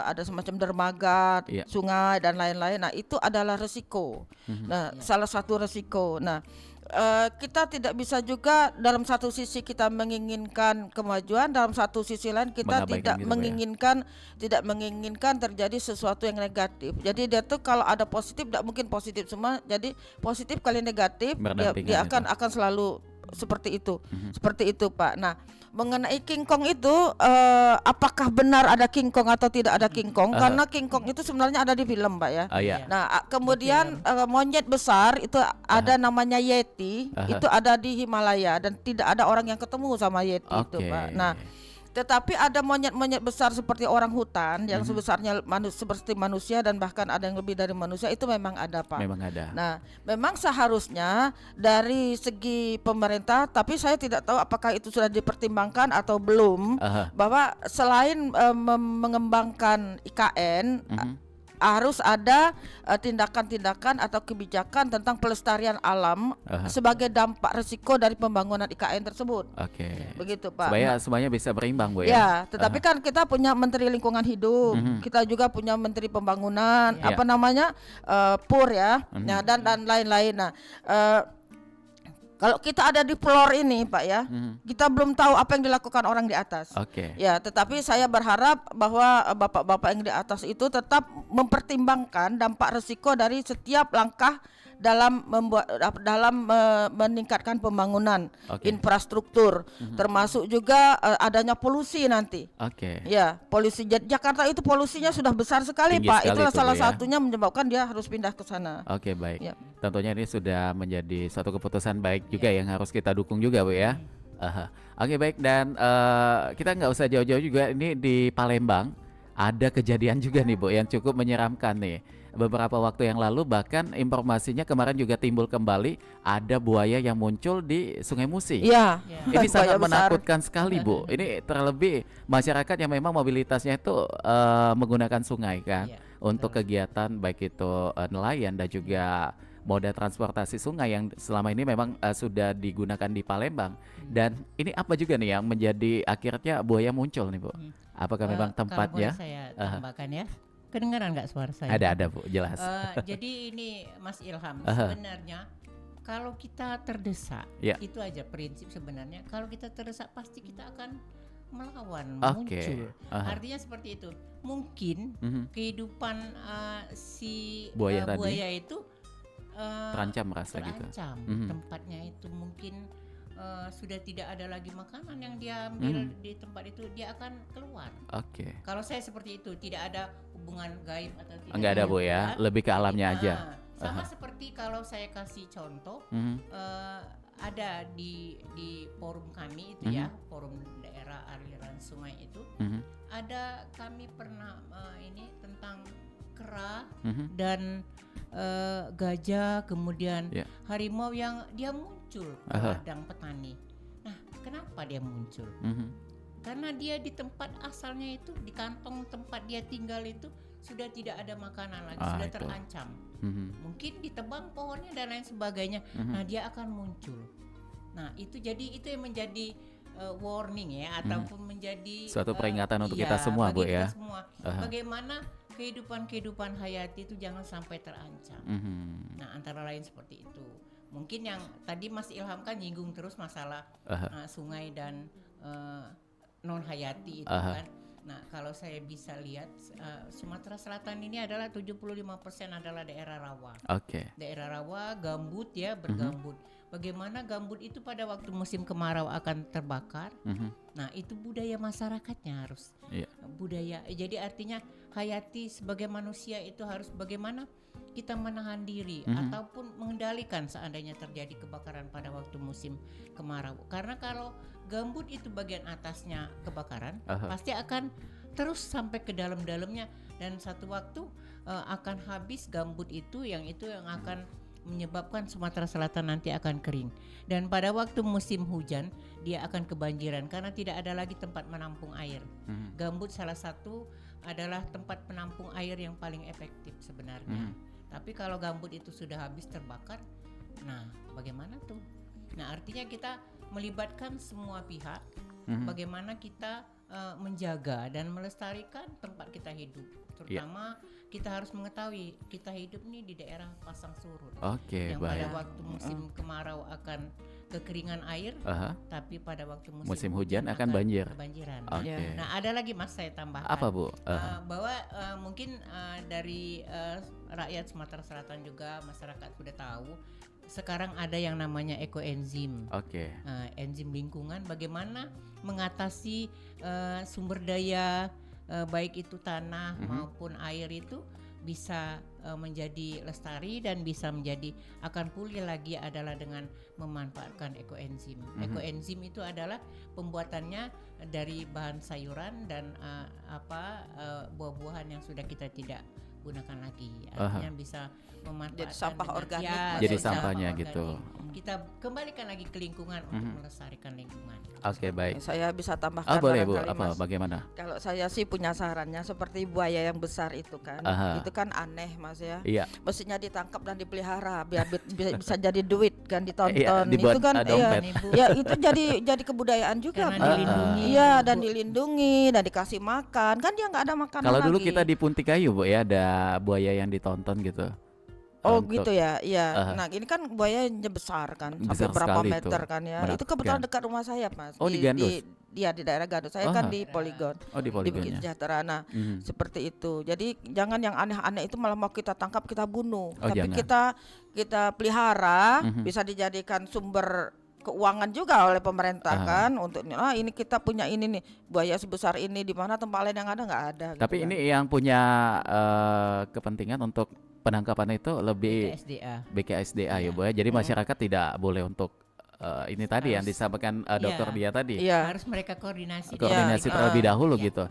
Ada semacam dermaga sungai dan lain-lain. Nah, itu adalah resiko. Nah, salah satu resiko. Nah, kita tidak bisa juga dalam satu sisi kita menginginkan kemajuan, dalam satu sisi lain kita tidak menginginkan terjadi sesuatu yang negatif. Jadi dia tuh kalau ada positif tidak mungkin positif semua. Jadi positif kali negatif dia akan selalu seperti itu. Seperti itu, Pak. Nah, mengenai King Kong itu apakah benar ada King Kong atau tidak ada King Kong? Karena King Kong itu sebenarnya ada di film, Pak ya. Nah, kemudian monyet besar itu ada namanya Yeti, itu ada di Himalaya dan tidak ada orang yang ketemu sama Yeti itu, Pak. Nah, tetapi ada monyet-monyet besar seperti orang hutan yang sebesarnya seperti manusia dan bahkan ada yang lebih dari manusia, itu memang ada, Pak. Memang ada. Nah, memang seharusnya dari segi pemerintah, tapi saya tidak tahu apakah itu sudah dipertimbangkan atau belum, bahwa selain mengembangkan IKN, harus ada tindakan-tindakan atau kebijakan tentang pelestarian alam sebagai dampak resiko dari pembangunan IKN tersebut. Begitu, Pak. Supaya semuanya bisa berimbang, Bu ya. Ya, tetapi kan kita punya Menteri Lingkungan Hidup, kita juga punya Menteri Pembangunan, PUR ya, dan lain-lain. Nah, kalau kita ada di floor ini, Pak ya, kita belum tahu apa yang dilakukan orang di atas. Ya, tetapi saya berharap bahwa bapak-bapak yang di atas itu tetap mempertimbangkan dampak risiko dari setiap langkah dalam meningkatkan pembangunan infrastruktur, termasuk juga adanya polusi nanti. Ya, polusi Jakarta itu polusinya sudah besar sekali, tinggi Pak. Itulah salah satunya menyebabkan dia harus pindah ke sana. Baik. Ya. Tentunya ini sudah menjadi suatu keputusan baik juga yang harus kita dukung juga, Bu ya. Baik, dan kita nggak usah jauh-jauh juga, ini di Palembang ada kejadian juga nih, Bu, yang cukup menyeramkan nih. Beberapa waktu yang lalu bahkan informasinya kemarin juga timbul kembali, ada buaya yang muncul di Sungai Musi. Ini sangat menakutkan sekali, Bu. Ini terlebih masyarakat yang memang mobilitasnya itu menggunakan sungai kan untuk kegiatan baik itu nelayan dan juga moda transportasi sungai yang selama ini memang sudah digunakan di Palembang. Dan ini apa juga nih yang menjadi akhirnya buaya muncul nih, Bu? Apakah memang tempatnya? Kalau boleh saya tambahkan ya. Kedengaran nggak suara saya? Ada Bu, jelas. Jadi ini Mas Ilham, sebenarnya kalau kita terdesak, itu aja prinsip sebenarnya. Kalau kita terdesak pasti kita akan melawan, muncul. Artinya seperti itu. Mungkin kehidupan si buaya itu terancam gitu. Tempatnya itu mungkin sudah tidak ada lagi makanan yang dia ambil di tempat itu, dia akan keluar. Kalau saya seperti itu, tidak ada hubungan gaib atau tidak. Enggak ada, Bu ya, lebih ke alamnya aja. Sama seperti kalau saya kasih contoh, ada di forum kami itu ya, forum daerah aliran sungai itu, ada kami pernah ini tentang kera dan gajah, kemudian harimau yang dia muncul ke ladang petani. Kenapa dia muncul? Karena dia di tempat asalnya itu, di kantong tempat dia tinggal itu sudah tidak ada makanan lagi, sudah itu. terancam. Mungkin ditebang pohonnya dan lain sebagainya. Nah, dia akan muncul. Nah, itu yang menjadi warning ya, ataupun menjadi suatu peringatan untuk iya, kita semua, Bu, bagi ya. kita semua. Bagaimana kehidupan hayati itu jangan sampai terancam. Nah, antara lain seperti itu. Mungkin yang tadi Mas Ilham kan nyinggung terus masalah sungai dan non hayati itu kan. Nah, kalau saya bisa lihat Sumatera Selatan ini adalah 75% adalah daerah rawa. Daerah rawa, gambut ya, bergambut. Bagaimana gambut itu pada waktu musim kemarau akan terbakar. Nah, itu budaya masyarakatnya harus. Budaya. Jadi artinya hayati sebagai manusia itu harus bagaimana kita menahan diri ataupun mengendalikan seandainya terjadi kebakaran pada waktu musim kemarau. Karena kalau gambut itu bagian atasnya kebakaran, pasti akan terus sampai ke dalam-dalamnya, dan satu waktu akan habis gambut itu yang akan menyebabkan Sumatera Selatan nanti akan kering. Dan pada waktu musim hujan dia akan kebanjiran karena tidak ada lagi tempat menampung air. Gambut salah satu adalah tempat penampung air yang paling efektif sebenarnya. Tapi kalau gambut itu sudah habis terbakar, nah bagaimana tuh? Nah, artinya kita melibatkan semua pihak, bagaimana kita menjaga dan melestarikan tempat kita hidup. Terutama kita harus mengetahui kita hidup nih di daerah pasang surut. Yang pada waktu musim kemarau akan kekeringan air, tapi pada waktu musim hujan akan kebanjiran. Nah, ada lagi Mas saya tambahkan. Apa, Bu? Bahwa mungkin dari rakyat Sumatera Selatan juga masyarakat sudah tahu sekarang ada yang namanya ekoenzim. Enzim lingkungan, bagaimana mengatasi sumber daya baik itu tanah maupun air itu bisa menjadi lestari dan bisa menjadi akan pulih lagi adalah dengan memanfaatkan ekoenzim. Ekoenzim itu adalah pembuatannya dari bahan sayuran dan buah-buahan yang sudah kita tidak gunakan lagi, artinya bisa memanfaatkan jadi sampah organik, jadi sampahnya gitu. Kita kembalikan lagi ke lingkungan untuk melestarikan lingkungan. Baik. Saya bisa tambahkan boleh, Bu. Mas. Bagaimana? Kalau saya sih punya sarannya seperti buaya yang besar itu kan, itu kan aneh Mas ya. Mestinya ditangkap dan dipelihara biar bisa jadi duit kan, ditonton. Itu kan itu jadi kebudayaan juga. Dilindungi. Dan dilindungi dan dikasih makan, kan dia nggak ada makanan lagi. Kalau dulu kita di Puntikayu, Bu, ya ada buaya yang ditonton gitu. Gitu ya, iya. Nah, ini kan buayanya besar kan, sampai berapa meter kan ya. Itu kebetulan dekat rumah saya, Mas. Di Gandus? Di daerah Gandus. Saya kan di Poligon. Di Bukit Poligonnya. Sejahtera. Nah, seperti itu. Jadi jangan yang aneh-aneh itu malah mau kita tangkap, kita bunuh. Tapi kita pelihara, bisa dijadikan sumber keuangan juga oleh pemerintah kan, untuk ini kita punya ini nih, buaya sebesar ini, di mana tempat lain yang ada nggak ada. Tapi gitu ini yang punya kepentingan untuk penangkapan itu lebih BKSDA ya, Bu ya. Jadi masyarakat tidak boleh untuk ini tadi yang disampaikan Dokter Dia tadi. Harus mereka koordinasi terlebih dahulu gitu.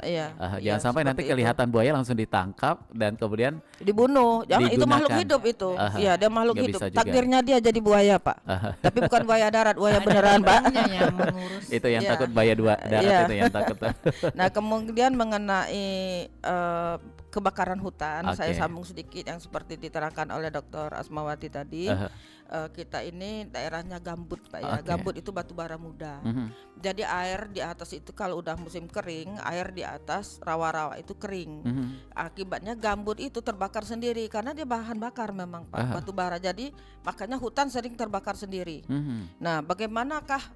Jangan sampai nanti kelihatan buaya langsung ditangkap dan kemudian dibunuh. Jangan, itu makhluk hidup itu. Dia makhluk hidup. Takdirnya dia jadi buaya, Pak. Tapi bukan buaya darat, buaya beneran, Pak. Yang mengurus. Itu yang takut buaya darat itu yang takut. Nah, kemudian mengenai kebakaran hutan, saya sambung sedikit yang seperti diterangkan oleh Dr. Asmawati tadi. Kita ini daerahnya gambut, Pak ya. Gambut itu batu bara muda. Jadi air di atas itu kalau udah musim kering, air di atas rawa-rawa itu kering. Akibatnya gambut itu terbakar sendiri karena dia bahan bakar memang, Pak, batu bara. Jadi makanya hutan sering terbakar sendiri. Nah, bagaimanakah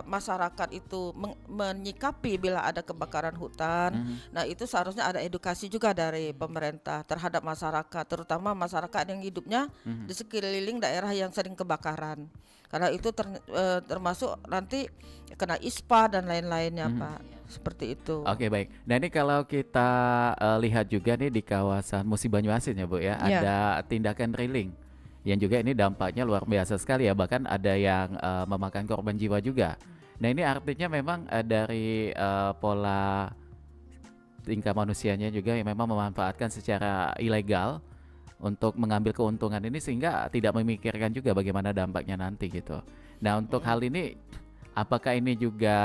masyarakat itu menyikapi bila ada kebakaran hutan? Nah, itu seharusnya ada edukasi juga dari pemerintah terhadap masyarakat, terutama masyarakat yang hidupnya di sekeliling daerah yang sering kebakaran, karena itu termasuk nanti kena ISPA dan lain-lainnya, Pak, seperti itu. Baik. Nah, ini kalau kita lihat juga nih di kawasan Musi Banyuasin ya, Bu ya, ada tindakan drilling yang juga ini dampaknya luar biasa sekali ya, bahkan ada yang memakan korban jiwa juga. Nah, ini artinya memang dari pola tingkah manusianya juga yang memang memanfaatkan secara ilegal untuk mengambil keuntungan ini, sehingga tidak memikirkan juga bagaimana dampaknya nanti gitu. Nah, untuk hal ini apakah ini juga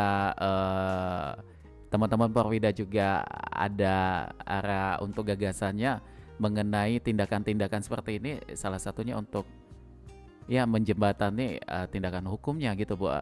teman-teman Porwida juga ada arah untuk gagasannya mengenai tindakan-tindakan seperti ini, salah satunya untuk ya menjembatani tindakan hukumnya gitu Bu,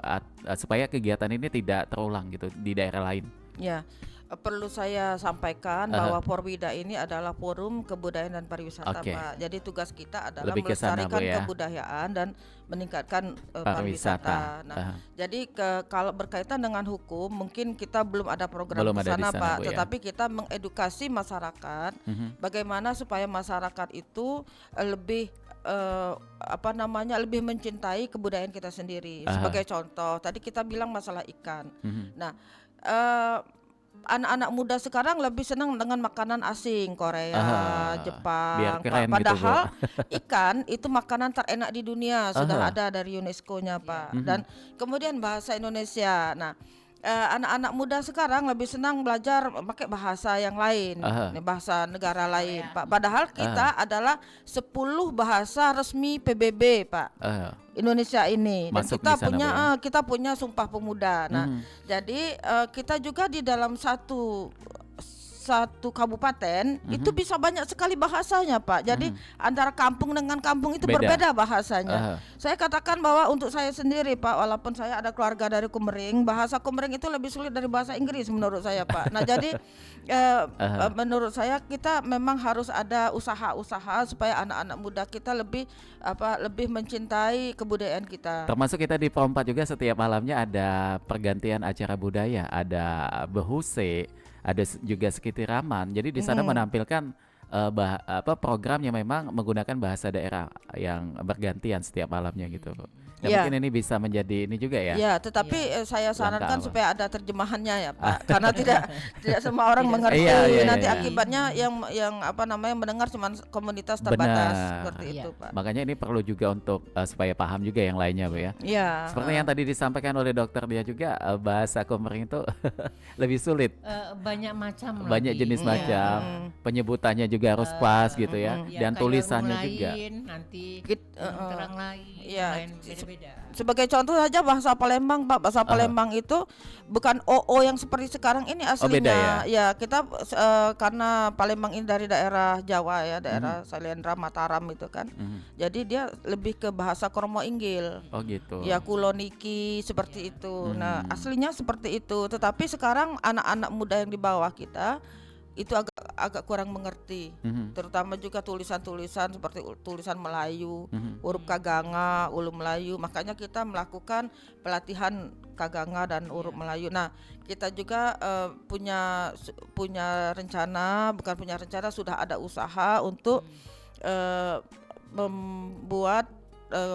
supaya kegiatan ini tidak terulang gitu di daerah lain. Ya, perlu saya sampaikan bahwa Porwida ini adalah forum kebudayaan dan pariwisata, Pak. Jadi tugas kita adalah Lebih ke sana, melestarikan Bu, ya. kebudayaan dan meningkatkan pariwisata. Nah, jadi kalau berkaitan dengan hukum, mungkin kita belum ada program Belum di ada di sana, sana, Pak. Bu, ya. Tetapi kita mengedukasi masyarakat bagaimana supaya masyarakat itu lebih lebih mencintai kebudayaan kita sendiri. Sebagai contoh, tadi kita bilang masalah ikan. Nah, anak-anak muda sekarang lebih senang dengan makanan asing, Korea, Jepang. Biar keren Padahal gitu, Bu. ikan itu makanan terenak di dunia, sudah ada dari UNESCO-nya, Pak. Dan kemudian bahasa Indonesia. Nah, anak-anak muda sekarang lebih senang belajar pakai bahasa yang lain, bahasa negara lain, Pak. Padahal kita adalah 10 bahasa resmi PBB, Pak. Indonesia ini, dan Masuk kita di sana, punya Bu, ya. kita punya Sumpah Pemuda. Nah, jadi kita juga di dalam satu kabupaten itu bisa banyak sekali bahasanya, Pak. Jadi antara kampung dengan kampung itu Beda. berbeda bahasanya. Saya katakan bahwa untuk saya sendiri, Pak, walaupun saya ada keluarga dari Kumering, bahasa Kumering itu lebih sulit dari bahasa Inggris menurut saya, Pak. Nah, jadi menurut saya kita memang harus ada usaha-usaha supaya anak-anak muda kita lebih mencintai kebudayaan kita. Termasuk kita di Perompat juga setiap malamnya ada pergantian acara budaya, ada behuse, ada juga sekitiraman. Jadi di sana menampilkan program yang memang menggunakan bahasa daerah yang bergantian setiap malamnya gitu. Dan mungkin ini bisa menjadi ini juga ya. Ya, tetapi saya sarankan Langkah, supaya ada terjemahannya ya, Pak. Karena tidak semua orang mengerti. Nanti akibatnya yang mendengar cuma komunitas terbatas seperti itu, Pak. Makanya ini perlu juga untuk supaya paham juga yang lainnya, Bu, ya. Iya. Seperti yang tadi disampaikan oleh dokter dia juga, bahasa Kumering itu lebih sulit. Banyak macam Banyak lagi. jenis macam. Penyebutannya juga harus pas gitu ya. Dan kayak tulisannya lain, juga. nanti uh-uh. terang lain, Iya. lain beda-beda. Sebagai contoh saja bahasa Palembang, Pak. Bahasa Palembang itu bukan OO yang seperti sekarang ini aslinya. beda ya? Ya, kita karena Palembang ini dari daerah Jawa ya, daerah Salendra, Mataram itu kan. Jadi dia lebih ke bahasa Kromo Inggil. Oh gitu. Ya, kuloniki seperti itu. Nah, aslinya seperti itu. Tetapi sekarang anak-anak muda yang di bawah kita itu agak kurang mengerti, terutama juga tulisan-tulisan seperti tulisan Melayu, huruf Kaganga, Ulu Melayu. Makanya kita melakukan pelatihan Kaganga dan huruf Melayu. Nah, kita juga punya rencana, sudah ada usaha untuk membuat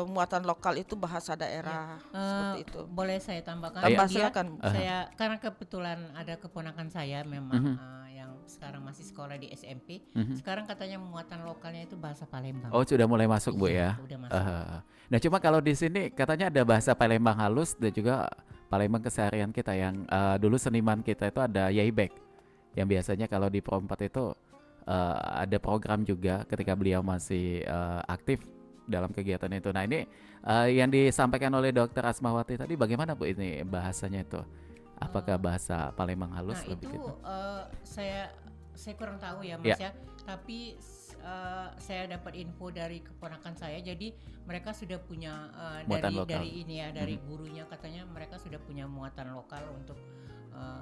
muatan lokal itu bahasa daerah seperti itu. Boleh saya tambahkan? Tambah, Dia, silakan. Saya karena kebetulan ada keponakan saya memang yang sekarang masih sekolah di SMP. Sekarang katanya muatan lokalnya itu bahasa Palembang. Oh, sudah mulai masuk, Bu, ya. Udah masuk. Nah, cuma kalau di sini katanya ada bahasa Palembang halus dan juga Palembang keseharian kita yang dulu seniman kita itu ada Yaibek. Yang biasanya kalau di Perompat itu ada program juga ketika beliau masih aktif dalam kegiatan itu. Nah, ini yang disampaikan oleh Dokter Asmawati tadi bagaimana, Bu, ini bahasanya itu? Apakah bahasa Palembang halus Nah, lebih itu gitu? saya kurang tahu ya, Mas ya. Tapi saya dapat info dari keponakan saya. Jadi mereka sudah punya dari ini ya, dari gurunya katanya mereka sudah punya muatan lokal untuk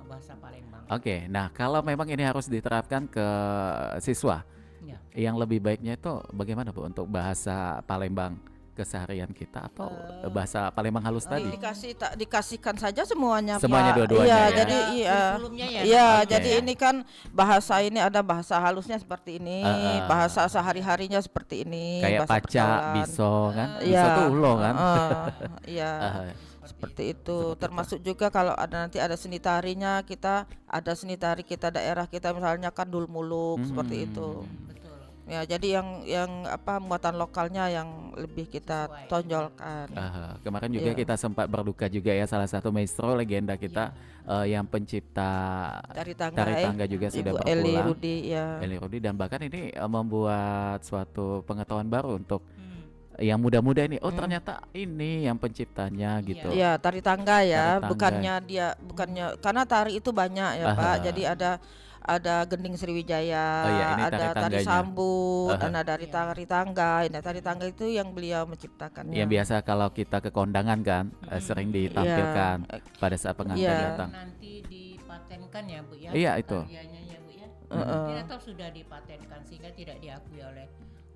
bahasa Palembang. Oke, nah kalau memang ini harus diterapkan ke siswa, yang lebih baiknya itu bagaimana, Bu, untuk bahasa Palembang keseharian kita atau bahasa Palembang halus tadi? Dikasihkan saja semuanya, Semuanya Pak. dua-duanya Iya, ya? jadi Kurikulumnya ya, iya, Pak. jadi ini kan bahasa ini ada bahasa halusnya seperti ini, bahasa sehari-harinya seperti ini, Kayak bahasa paca, pergaulan. biso kan? Iya, Biso tuh ulo kan? Iya. Seperti itu. Termasuk juga kalau nanti ada seni tarinya, kita ada seni tari kita daerah kita misalnya kan Dul Muluk seperti itu. Betul. Ya, jadi yang muatan lokalnya yang lebih kita tonjolkan. Kemarin juga kita sempat berduka juga ya, salah satu maestro legenda kita yang pencipta Tari tangga juga sudah Ibu berpulang. Eli Rudi, ya. Eli Rudi, dan bahkan ini membuat suatu pengetahuan baru untuk yang muda-muda ini, oh ternyata ini yang penciptanya gitu. Iya, tari tangga ya, Tari tangga. bukannya karena tari itu banyak ya Pak. Jadi ada gending Sriwijaya, Oh iya, ini ada tari tari tangganya. sambut, dan ada tari tangga. Nah, tari tangga itu yang beliau menciptakannya. Yang biasa kalau kita ke kondangan kan sering ditampilkan pada saat pengantin Iya. datang. Nanti dipatenkan ya Bu ya. Iya, itu. Tariannya ya Bu ya. Tidak tahu sudah dipatenkan sehingga tidak diakui oleh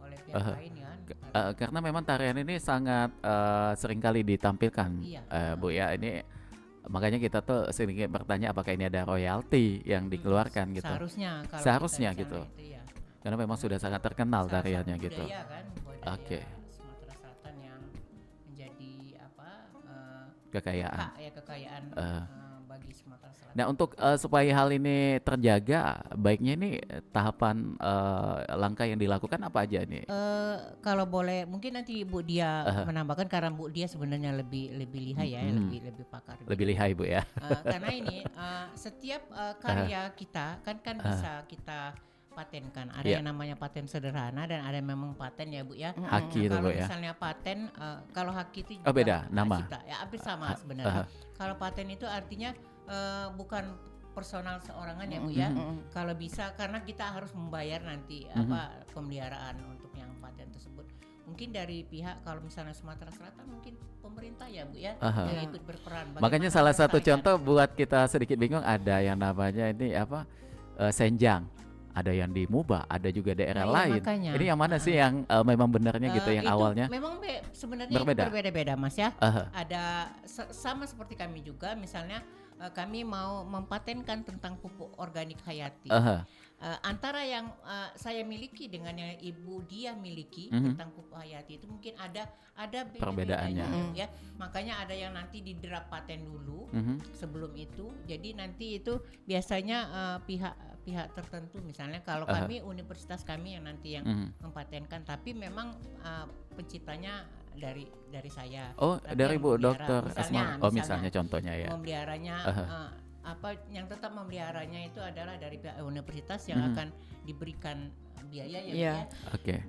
pihak lain ya. Karena memang tarian ini sangat seringkali ditampilkan, Iya. Bu ya. Ini makanya kita tuh sering bertanya apakah ini ada royalti yang dikeluarkan gitu. Seharusnya Seharusnya kalau kita di sana gitu. itu ya. Karena memang sudah sangat terkenal Salah satu tariannya gitu. budaya kan, budaya Oke. Sumatera Selatan yang menjadi Kekayaan. kekayaan bagi Sumatera Selatan. Nah, untuk supaya hal ini terjaga, baiknya ini tahapan langkah yang dilakukan apa aja nih? Kalau boleh mungkin nanti Bu Dia menambahkan karena Bu Dia sebenarnya lebih lihai ya, lebih pakar. Lebih lihai Bu ya. Karena ini setiap karya kita kan bisa kita patenkan. Ada yang namanya paten sederhana dan ada yang memang paten ya Bu ya. Haki itu Kalau Bu ya. misalnya paten, kalau haki itu Oh, juga beda, hak nama. cipta. Ya hampir sama sebenarnya. Kalau paten itu artinya bukan personal seorangan ya Bu ya. Kalau bisa karena kita harus membayar nanti pemeliharaan untuk yang paten tersebut. Mungkin dari pihak kalau misalnya Sumatera Selatan mungkin pemerintah ya Bu ya yang ikut berperan. Makanya Bagaimana salah satu melestarikan? contoh buat kita sedikit bingung ada yang namanya ini senjang. Ada yang di Muba, ada juga daerah Nah, iya, lain. makanya. Ini yang mana sih yang memang benarnya gitu yang Itu awalnya? memang sebenarnya Berbeda? itu berbeda-beda Mas ya. Ada sama seperti kami juga misalnya kami mau mempatenkan tentang pupuk organik hayati. Antara yang saya miliki dengan yang Ibu Dia miliki tentang pupuk hayati itu mungkin ada Perbedaannya. ya. Makanya ada yang nanti diderap paten dulu sebelum itu. Jadi nanti itu biasanya pihak tertentu misalnya kalau kami universitas kami yang nanti yang mempatenkan tapi memang penciptanya dari saya. Oh, Tapi dari yang Bu memelihara, Dokter Asma. Oh, misalnya contohnya ya. Memeliharanya yang tetap memeliharanya itu adalah dari pihak universitas yang akan diberikan biaya ya. Iya. Oke.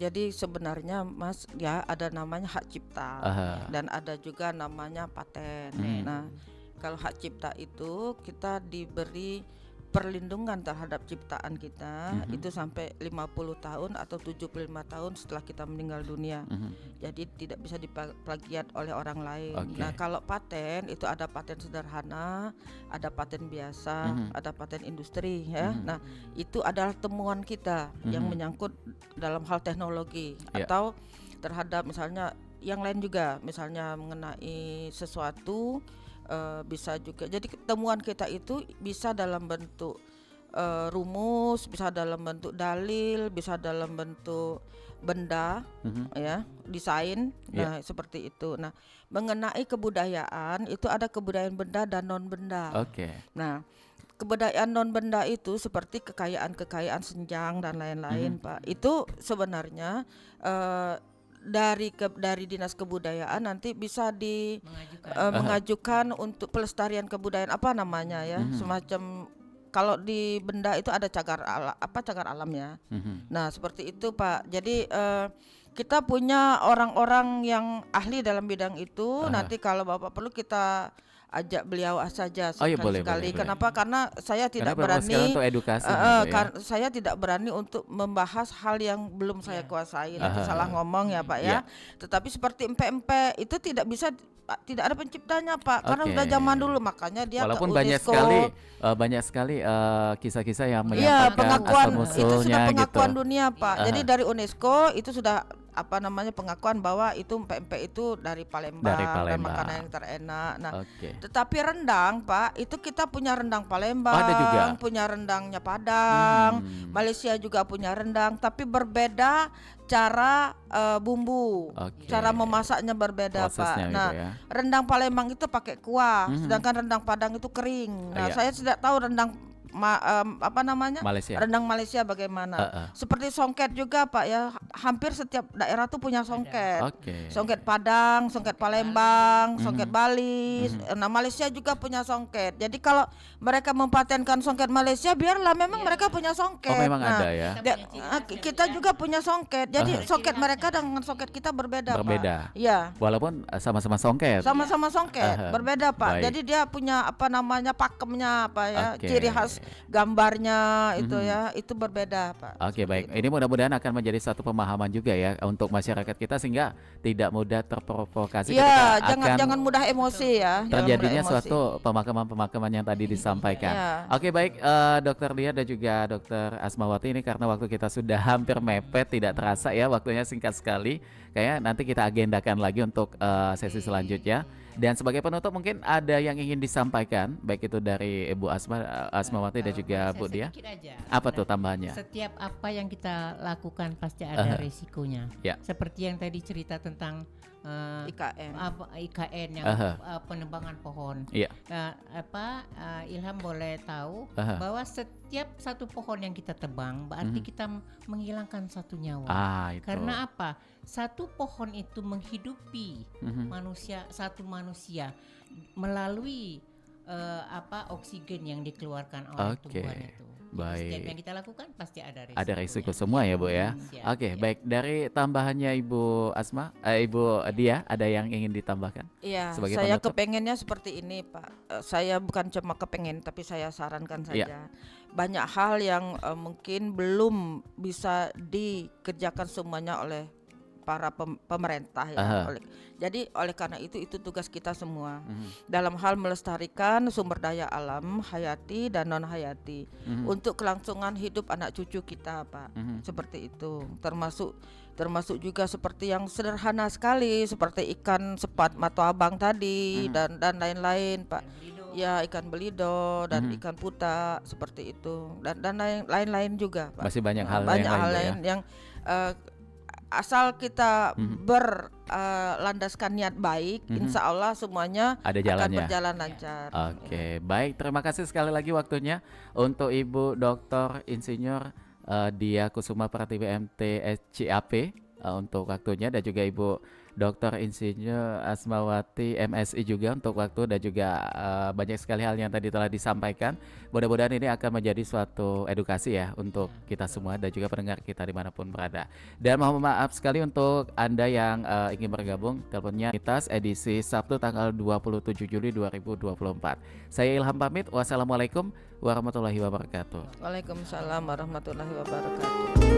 Jadi sebenarnya Mas ya ada namanya hak cipta dan ada juga namanya paten. Nah, kalau hak cipta itu kita diberi perlindungan terhadap ciptaan kita itu sampai 50 tahun atau 75 tahun setelah kita meninggal dunia. Jadi tidak bisa diplagiat oleh orang lain. Nah, kalau paten itu ada paten sederhana, ada paten biasa, ada paten industri ya. Nah, itu adalah temuan kita yang menyangkut dalam hal teknologi atau terhadap misalnya yang lain juga, misalnya mengenai sesuatu bisa juga. Jadi temuan kita itu bisa dalam bentuk rumus, bisa dalam bentuk dalil, bisa dalam bentuk benda, ya, desain. Nah, seperti itu. Nah, mengenai kebudayaan itu ada kebudayaan benda dan non benda. Nah, kebudayaan non benda itu seperti kekayaan senjang dan lain-lain, Pak. Itu sebenarnya dari Dinas Kebudayaan nanti bisa mengajukan untuk pelestarian kebudayaan apa namanya ya, semacam kalau di benda itu ada cagar alam ya. Nah, seperti itu Pak. Jadi kita punya orang-orang yang ahli dalam bidang itu. Nanti kalau Bapak perlu kita ajak beliau saja sekali-sekali. Kenapa? Karena saya tidak berani saya tidak berani untuk membahas hal yang belum saya kuasai. Nanti salah ngomong ya Pak ya. Tetapi seperti empek-empek itu tidak ada penciptanya Pak, karena sudah zaman dulu, makanya dia walaupun ke UNESCO. banyak sekali kisah-kisah yang menyatakan pengakuan itu sudah pengakuan gitu. dunia Pak. Jadi dari UNESCO itu sudah pengakuan bahwa itu empek-empek itu dari Palembang, dan makanan yang terenak. Nah, tetapi rendang Pak, itu kita punya rendang Palembang, punya rendangnya Padang, Malaysia juga punya rendang, tapi berbeda cara bumbu, cara memasaknya berbeda Pak. Nah, rendang Palembang itu pakai kuah, sedangkan rendang Padang itu kering. Nah, saya tidak tahu rendang apa namanya? Malaysia. Rendang Malaysia bagaimana? Seperti songket juga Pak ya. Hampir setiap daerah tuh punya songket. Songket Padang, songket Palembang, songket Bali. Nah, Malaysia juga punya songket. Jadi kalau mereka mempatenkan songket Malaysia, biarlah memang mereka punya songket. Oh, memang ada ya. Kita juga punya songket. Jadi songket mereka dengan songket kita berbeda. Pak. Iya. Walaupun sama-sama songket. Sama-sama songket, berbeda Pak. Baik. Jadi dia punya apa namanya pakemnya apa ya, ciri khas gambarnya itu ya, itu berbeda Pak. Oke, baik. Ini mudah-mudahan akan menjadi satu pemahaman juga ya untuk masyarakat kita sehingga tidak mudah terprovokasi. Iya, jangan mudah emosi ya. Terjadinya suatu pemakaman-pemakaman yang tadi disampaikan. Oke, baik, Dokter Lia dan juga Dokter Asmawati, ini karena waktu kita sudah hampir mepet, tidak terasa ya, waktunya singkat sekali. Kayaknya nanti kita agendakan lagi untuk sesi selanjutnya. Dan sebagai penutup mungkin ada yang ingin disampaikan, baik itu dari Ibu Asmawati dan juga Bu Dia. Apa tuh tambahannya? Setiap apa yang kita lakukan pasti ada resikonya. Seperti yang tadi cerita tentang IKN yang penebangan pohon. Ilham boleh tahu bahwa setiap satu pohon yang kita tebang berarti kita menghilangkan satu nyawa. Karena apa? Satu pohon itu menghidupi satu manusia melalui oksigen yang dikeluarkan oleh tumbuhan itu. Baik. Setiap yang kita lakukan pasti ada risiko. Ada risiko semua ya Bu ya. Oke, baik. Dari tambahannya Ibu Ibu Dia, ada yang ingin ditambahkan? Iya, saya kepengennya seperti ini Pak. Saya bukan cuma kepengen, tapi saya sarankan saja. Banyak hal yang mungkin belum bisa dikerjakan semuanya oleh para pemerintah ya. Jadi oleh karena itu tugas kita semua dalam hal melestarikan sumber daya alam hayati dan non hayati untuk kelangsungan hidup anak cucu kita Pak. Seperti itu. Termasuk juga seperti yang sederhana sekali seperti ikan sepat mata abang tadi dan lain-lain Pak. Ya, ikan belido dan ikan puta seperti itu dan lain-lain juga Pak. Masih banyak hal lain yang asal kita berlandaskan niat baik, insya Allah semuanya akan berjalan lancar. Oke, baik. Terima kasih sekali lagi waktunya untuk Ibu Dr. Insinyur Dia Kusuma Pratiwi MT SCAP untuk waktunya, dan juga Ibu Dr. Insinyur Asmawati MSI juga untuk waktu dan juga banyak sekali hal yang tadi telah disampaikan. Mudah-mudahan ini akan menjadi suatu edukasi ya untuk kita semua dan juga pendengar kita dimanapun berada. Dan mohon maaf sekali untuk Anda yang ingin bergabung, teleponnya Mitas edisi Sabtu tanggal 27 Juli 2024. Saya Ilham pamit. Wassalamualaikum warahmatullahi wabarakatuh. Waalaikumsalam warahmatullahi wabarakatuh.